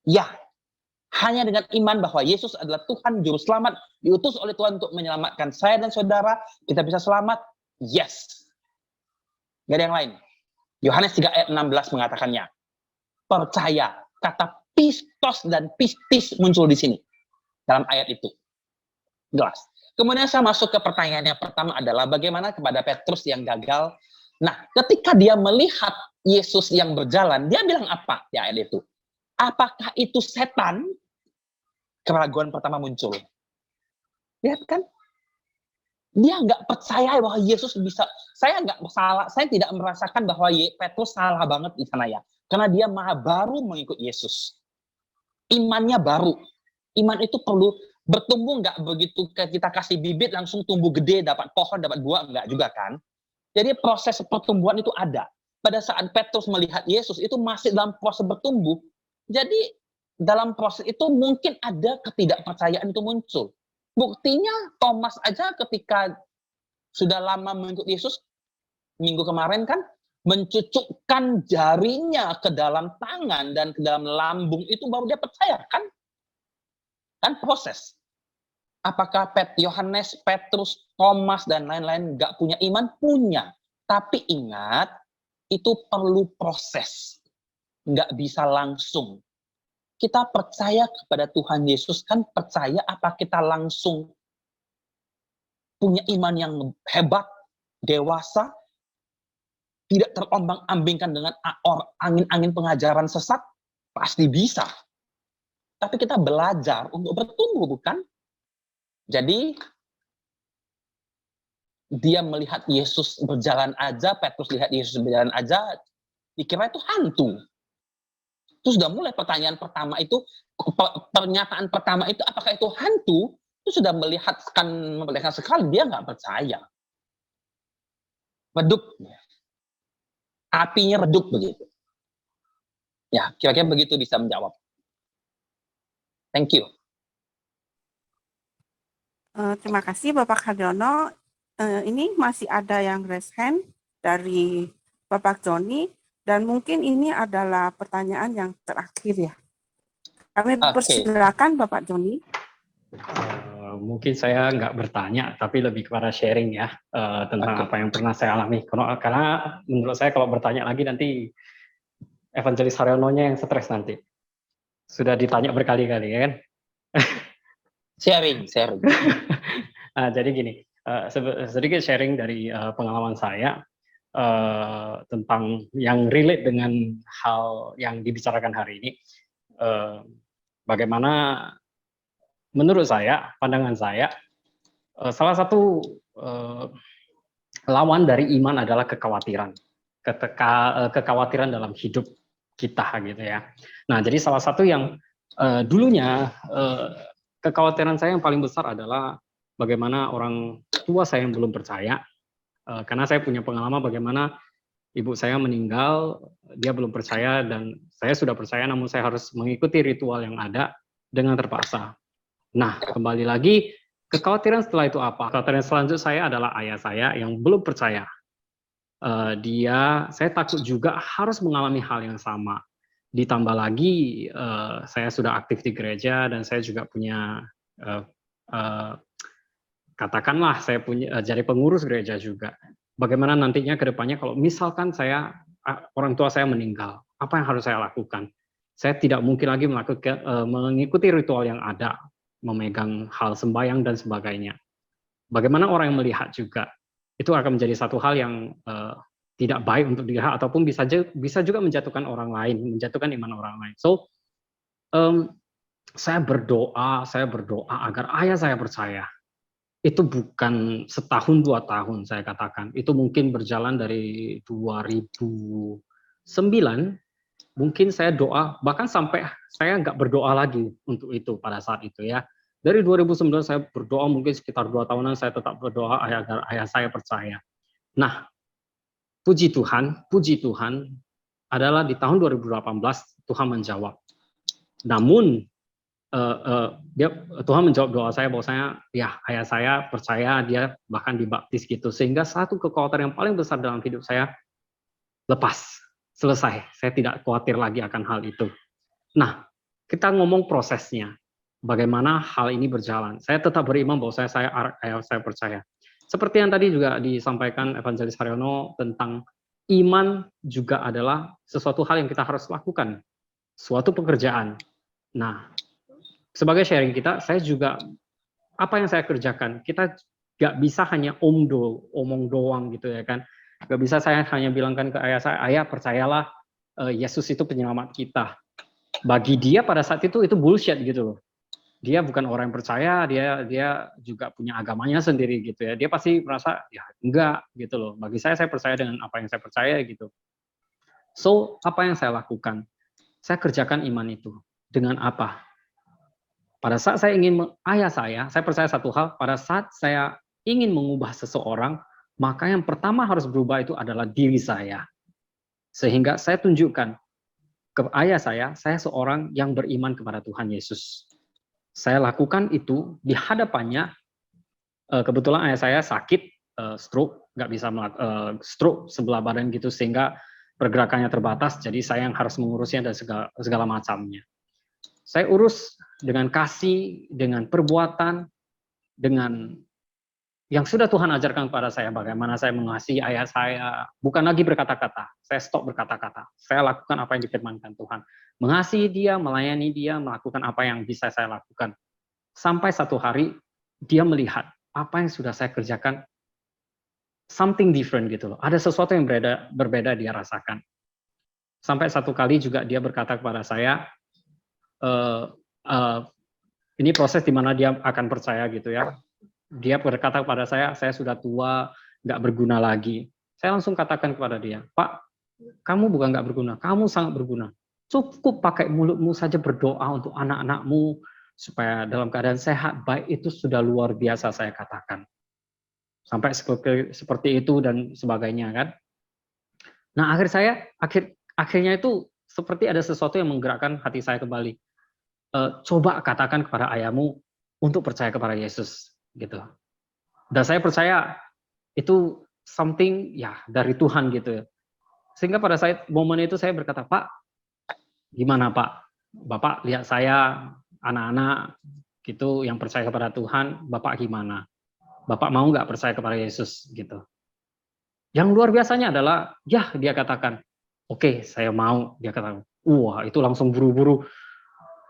Ya, hanya dengan iman bahwa Yesus adalah Tuhan Juru Selamat, diutus oleh Tuhan untuk menyelamatkan saya dan saudara, kita bisa selamat. Yes. Gak ada yang lain. Yohanes 3 ayat 16 mengatakannya. Percaya. Kata pistos dan pistis muncul di sini. Dalam ayat itu. Jelas. Kemudian saya masuk ke pertanyaan yang pertama adalah bagaimana kepada Petrus yang gagal. Nah, ketika dia melihat Yesus yang berjalan, dia bilang apa di ayat itu? Apakah itu setan? Keraguan pertama muncul. Lihat kan? Dia nggak percaya bahwa Yesus bisa. Saya nggak salah. Saya tidak merasakan bahwa Petrus salah banget di sana ya. Karena dia baru mengikut Yesus. Imannya baru. Iman itu perlu bertumbuh, nggak begitu kita kasih bibit langsung tumbuh gede, dapat pohon, dapat buah, nggak juga kan. Jadi proses pertumbuhan itu ada. Pada saat Petrus melihat Yesus itu masih dalam proses bertumbuh. Jadi dalam proses itu mungkin ada ketidakpercayaan itu muncul. Buktinya Thomas aja ketika sudah lama mengikut Yesus, minggu kemarin kan, mencucukkan jarinya ke dalam tangan dan ke dalam lambung itu baru dia percaya kan? Kan proses. Apakah Yohanes, Petrus, Thomas, dan lain-lain nggak punya iman? Punya. Tapi ingat, itu perlu proses. Nggak bisa langsung. kita percaya kepada Tuhan Yesus, kan percaya apa kita langsung punya iman yang hebat, dewasa, tidak terombang-ambingkan dengan angin-angin pengajaran sesat? Pasti bisa. Tapi kita belajar untuk bertumbuh, bukan? Jadi, dia melihat Yesus berjalan aja, Petrus lihat Yesus berjalan aja, dikira itu hantu. Terus sudah mulai pertanyaan pertama itu, pernyataan pertama itu, apakah itu hantu? Itu sudah melihatkan sekali, dia nggak percaya. Redup. Apinya redup begitu. Ya, kira-kira begitu bisa menjawab. Thank you. Terima kasih Bapak Haryono. Ini masih ada yang raise hand dari Bapak Joni, dan mungkin ini adalah pertanyaan yang terakhir ya. Kami persilakan Bapak Joni. Mungkin saya nggak bertanya, tapi lebih kepada sharing ya tentang apa yang pernah saya alami. Karena menurut saya kalau bertanya lagi nanti Evangelis Haryononya yang stres nanti. Sudah ditanya berkali-kali ya kan? Sharing. Nah, jadi gini, sedikit sharing dari pengalaman saya tentang yang relate dengan hal yang dibicarakan hari ini. Bagaimana menurut saya, pandangan saya, salah satu lawan dari iman adalah kekhawatiran. Kekhawatiran dalam hidup kita gitu ya. Nah, jadi salah satu yang dulunya kekhawatiran saya yang paling besar adalah bagaimana orang tua saya yang belum percaya, karena saya punya pengalaman bagaimana ibu saya meninggal, dia belum percaya dan saya sudah percaya, namun saya harus mengikuti ritual yang ada dengan terpaksa. Nah, kembali lagi, kekhawatiran setelah itu apa? Kekhawatiran selanjutnya saya adalah ayah saya yang belum percaya. Saya takut juga harus mengalami hal yang sama. Ditambah lagi, saya sudah aktif di gereja dan saya juga punya, katakanlah saya punya jadi pengurus gereja juga. Bagaimana nantinya ke depannya kalau misalkan orang tua saya meninggal, apa yang harus saya lakukan? Saya tidak mungkin lagi mengikuti ritual yang ada, memegang hal sembahyang dan sebagainya. Bagaimana orang yang melihat juga, itu akan menjadi satu hal yang tidak baik untuk dilihat, ataupun bisa juga menjatuhkan orang lain, menjatuhkan iman orang lain. So, saya berdoa agar ayah saya percaya. Itu bukan setahun 2 tahun saya katakan, itu mungkin berjalan dari 2009, mungkin saya doa, bahkan sampai saya nggak berdoa lagi untuk itu pada saat itu ya. Dari 2009 saya berdoa mungkin sekitar 2 tahunan saya tetap berdoa agar ayah saya percaya. Nah, puji Tuhan adalah di tahun 2018 Tuhan menjawab. Namun Tuhan menjawab doa saya bahwasanya ya ayah saya percaya, dia bahkan dibaptis gitu, sehingga satu kekhawatiran yang paling besar dalam hidup saya lepas, selesai. Saya tidak khawatir lagi akan hal itu. Nah, kita ngomong prosesnya, bagaimana hal ini berjalan. Saya tetap beriman bahwa saya percaya. Seperti yang tadi juga disampaikan Evangelis Haryono tentang iman juga adalah sesuatu hal yang kita harus lakukan, suatu pekerjaan. Nah, sebagai sharing kita, saya juga apa yang saya kerjakan, kita nggak bisa hanya omong doang gitu ya kan. Nggak bisa saya hanya bilangkan ke ayah saya, ayah percayalah Yesus itu penyelamat kita. Bagi dia pada saat itu bullshit gitu loh. Dia bukan orang yang percaya, dia juga punya agamanya sendiri gitu ya. Dia pasti merasa ya enggak gitu loh. Bagi saya percaya dengan apa yang saya percaya gitu. So, apa yang saya lakukan? Saya kerjakan iman itu. Dengan apa? Pada saat saya ingin saya percaya satu hal, pada saat saya ingin mengubah seseorang, maka yang pertama harus berubah itu adalah diri saya. Sehingga saya tunjukkan ke ayah saya seorang yang beriman kepada Tuhan Yesus. Saya lakukan itu di hadapannya. Kebetulan ayah saya sakit, stroke, nggak bisa stroke sebelah badan gitu, sehingga pergerakannya terbatas, jadi saya yang harus mengurusnya dan segala macamnya. Saya urus dengan kasih, dengan perbuatan, dengan yang sudah Tuhan ajarkan kepada saya, bagaimana saya mengasihi ayah saya, bukan lagi berkata-kata, saya stop berkata-kata, saya lakukan apa yang difirmankan Tuhan, mengasihi dia, melayani dia, melakukan apa yang bisa saya lakukan. Sampai satu hari, dia melihat apa yang sudah saya kerjakan, something different gitu loh, ada sesuatu yang berbeda dia rasakan. Sampai satu kali juga dia berkata kepada saya, ini proses di mana dia akan percaya gitu ya. Dia berkata kepada saya sudah tua, nggak berguna lagi. Saya langsung katakan kepada dia, Pak, kamu bukan nggak berguna, kamu sangat berguna. Cukup pakai mulutmu saja berdoa untuk anak-anakmu, supaya dalam keadaan sehat, baik itu sudah luar biasa saya katakan. Sampai seperti itu dan sebagainya kan. Nah akhirnya itu seperti ada sesuatu yang menggerakkan hati saya kembali. Coba katakan kepada ayahmu untuk percaya kepada Yesus. Gitu. Dan saya percaya itu something ya dari Tuhan gitu. Sehingga pada saat momen itu saya berkata, Pak, gimana Pak? Bapak lihat saya anak-anak gitu yang percaya kepada Tuhan, Bapak gimana? Bapak mau nggak percaya kepada Yesus gitu? Yang luar biasanya adalah, ya dia katakan, oke, saya mau. Dia katakan, wah itu langsung buru-buru,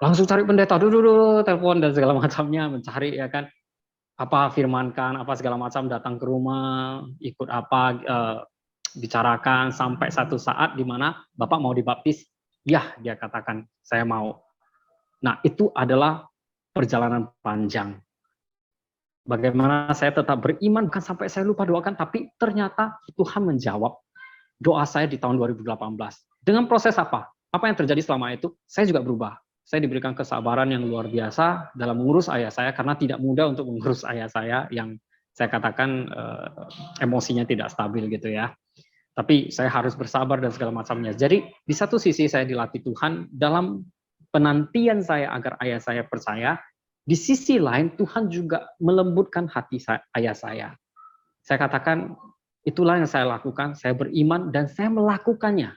langsung cari pendeta, dulu telepon dan segala macamnya, mencari ya kan. Apa firmankan, apa segala macam, datang ke rumah, ikut apa, bicarakan, sampai satu saat di mana Bapak mau dibaptis, ya dia katakan, saya mau. Nah itu adalah perjalanan panjang. Bagaimana saya tetap beriman, bukan sampai saya lupa doakan, tapi ternyata Tuhan menjawab doa saya di tahun 2018. Dengan proses apa? Apa yang terjadi selama itu? Saya juga berubah. Saya diberikan kesabaran yang luar biasa dalam mengurus ayah saya, karena tidak mudah untuk mengurus ayah saya yang saya katakan emosinya tidak stabil gitu ya. Tapi saya harus bersabar dan segala macamnya. Jadi di satu sisi saya dilatih Tuhan dalam penantian saya agar ayah saya percaya. Di sisi lain Tuhan juga melembutkan hati ayah saya. Saya katakan itulah yang saya lakukan, saya beriman dan saya melakukannya.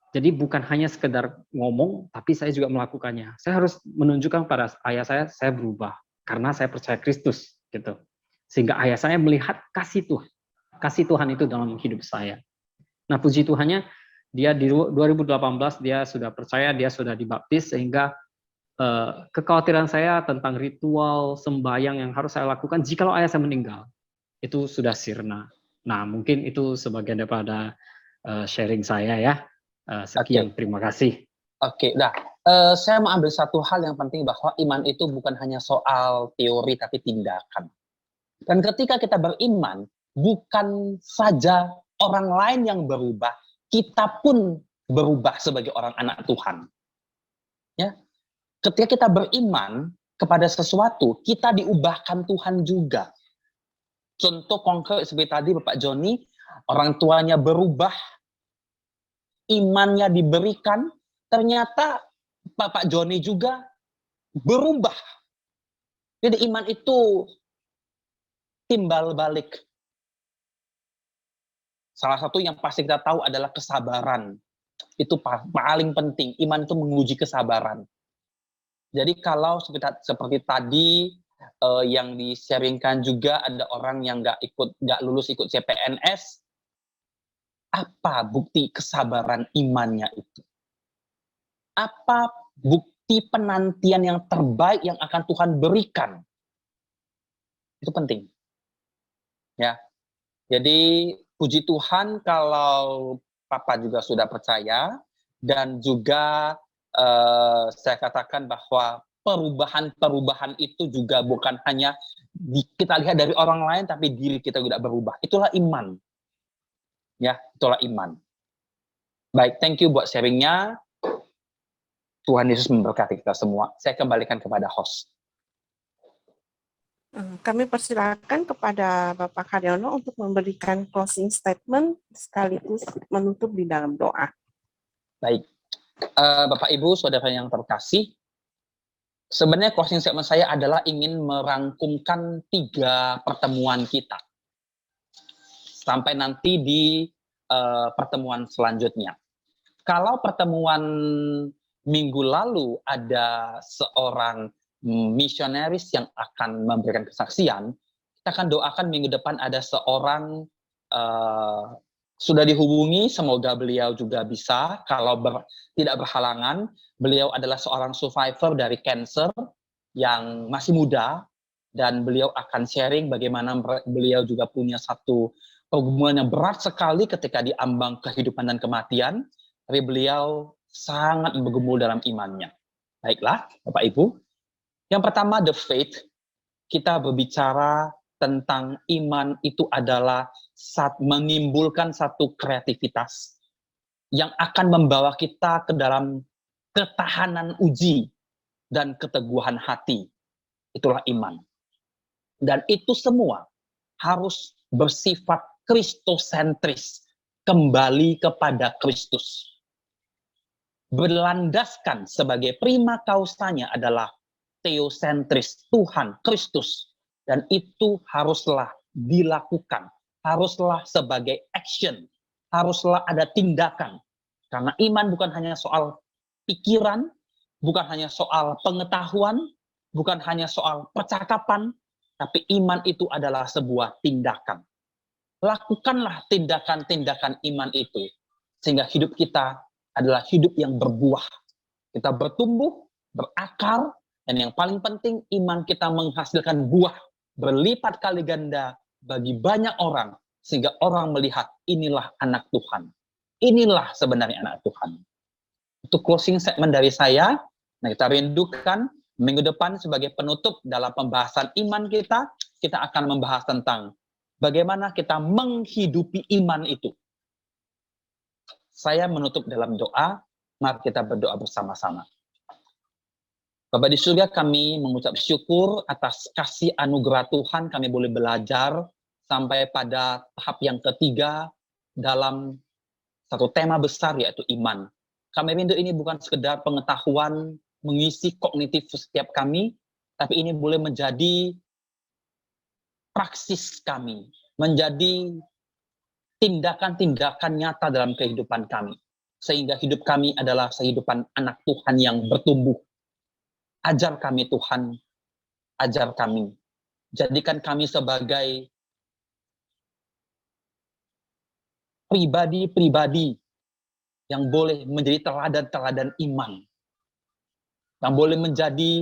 Jadi bukan hanya sekedar ngomong, tapi saya juga melakukannya. Saya harus menunjukkan pada ayah saya berubah karena saya percaya Kristus, gitu. Sehingga ayah saya melihat kasih Tuhan itu dalam hidup saya. Nah, puji Tuhannya, dia di 2018 dia sudah percaya, dia sudah dibaptis, sehingga kekhawatiran saya tentang ritual sembahyang yang harus saya lakukan jikalau ayah saya meninggal itu sudah sirna. Nah, mungkin itu sebagian daripada sharing saya ya. Sekian, terima kasih. Oke, nah saya mau ambil satu hal yang penting bahwa iman itu bukan hanya soal teori tapi tindakan. Dan ketika kita beriman, bukan saja orang lain yang berubah, kita pun berubah sebagai orang anak Tuhan. Ya, ketika kita beriman kepada sesuatu, kita diubahkan Tuhan juga. Contoh konkret seperti tadi Bapak Joni, orang tuanya berubah, imannya diberikan, ternyata Bapak Joni juga berubah. Jadi iman itu timbal balik. Salah satu yang pasti kita tahu adalah kesabaran. Itu paling penting. Iman itu menguji kesabaran. Jadi kalau seperti tadi yang di-sharingkan juga ada orang yang nggak lulus ikut CPNS, apa bukti kesabaran imannya itu? Apa bukti penantian yang terbaik yang akan Tuhan berikan? Itu penting. Ya. Jadi puji Tuhan kalau Papa juga sudah percaya dan juga saya katakan bahwa perubahan-perubahan itu juga bukan hanya kita lihat dari orang lain tapi diri kita juga berubah. Itulah iman. Ya, itulah iman. Baik, thank you buat sharingnya. Tuhan Yesus memberkati kita semua. Saya kembalikan kepada host. Kami persilakan kepada Bapak Karyono untuk memberikan closing statement sekaligus menutup di dalam doa. Baik, Bapak Ibu, saudara yang terkasih, sebenarnya closing statement saya adalah ingin merangkumkan 3 pertemuan kita sampai nanti di pertemuan selanjutnya. Kalau pertemuan minggu lalu ada seorang misionaris yang akan memberikan kesaksian, kita kita akan doakan minggu depan ada seorang sudah dihubungi, semoga beliau juga bisa, kalau tidak berhalangan. Beliau adalah seorang survivor dari cancer yang masih muda, dan beliau akan sharing bagaimana beliau juga punya satu pergumulan yang berat sekali ketika diambang kehidupan dan kematian, tapi beliau sangat bergumul dalam imannya. Baiklah, Bapak Ibu. Yang pertama, the faith. Kita berbicara tentang iman itu adalah menimbulkan satu kreativitas yang akan membawa kita ke dalam ketahanan uji dan keteguhan hati. Itulah iman. Dan itu semua harus bersifat kristosentris, kembali kepada Kristus. Berlandaskan sebagai prima kausanya adalah teosentris, Tuhan, Kristus. Dan itu haruslah dilakukan, haruslah sebagai action, haruslah ada tindakan. Karena iman bukan hanya soal pikiran, bukan hanya soal pengetahuan, bukan hanya soal percakapan, tapi iman itu adalah sebuah tindakan. Lakukanlah tindakan-tindakan iman itu, sehingga hidup kita adalah hidup yang berbuah. Kita bertumbuh, berakar, dan yang paling penting iman kita menghasilkan buah berlipat kali ganda bagi banyak orang, sehingga orang melihat inilah anak Tuhan. Inilah sebenarnya anak Tuhan. Untuk closing statement dari saya, nah kita rindukan minggu depan sebagai penutup dalam pembahasan iman kita akan membahas tentang bagaimana kita menghidupi iman itu. Saya menutup dalam doa, mari kita berdoa bersama-sama. Bapa di surga, kami mengucap syukur atas kasih anugerah Tuhan, kami boleh belajar sampai pada tahap yang ketiga dalam satu tema besar, yaitu iman. Kami rindu ini bukan sekedar pengetahuan mengisi kognitif setiap kami, tapi ini boleh menjadi praksis kami, menjadi tindakan-tindakan nyata dalam kehidupan kami. Sehingga hidup kami adalah kehidupan anak Tuhan yang bertumbuh. Ajar kami Tuhan, ajar kami. Jadikan kami sebagai pribadi-pribadi yang boleh menjadi teladan-teladan iman. Yang boleh menjadi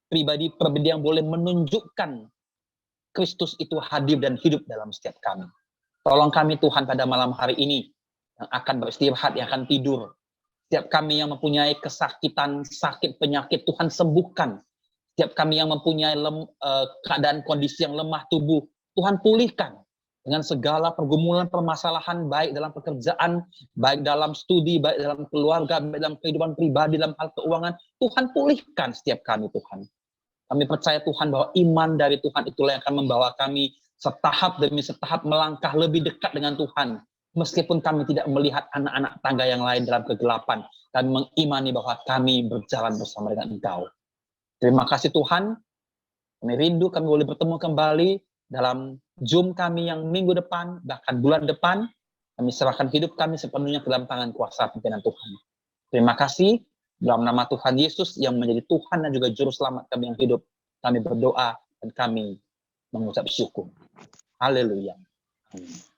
pribadi-pribadi yang boleh menunjukkan Kristus itu hadir dan hidup dalam setiap kami. Tolong kami Tuhan pada malam hari ini, yang akan beristirahat, yang akan tidur. Setiap kami yang mempunyai kesakitan, sakit, penyakit, Tuhan sembuhkan. Setiap kami yang mempunyai keadaan kondisi yang lemah tubuh, Tuhan pulihkan. Dengan segala pergumulan, permasalahan, baik dalam pekerjaan, baik dalam studi, baik dalam keluarga, baik dalam kehidupan pribadi, dalam hal keuangan, Tuhan pulihkan setiap kami Tuhan. Kami percaya Tuhan bahwa iman dari Tuhan itulah yang akan membawa kami setahap demi setahap melangkah lebih dekat dengan Tuhan. Meskipun kami tidak melihat anak-anak tangga yang lain dalam kegelapan, kami mengimani bahwa kami berjalan bersama dengan Engkau. Terima kasih Tuhan. Kami rindu kami boleh bertemu kembali dalam Zoom kami yang minggu depan, bahkan bulan depan. Kami serahkan hidup kami sepenuhnya ke dalam tangan kuasa pimpinan Tuhan. Terima kasih. Dalam nama Tuhan Yesus yang menjadi Tuhan dan juga Juru Selamat kami yang hidup, kami berdoa dan kami mengucap syukur. Haleluya. Amin.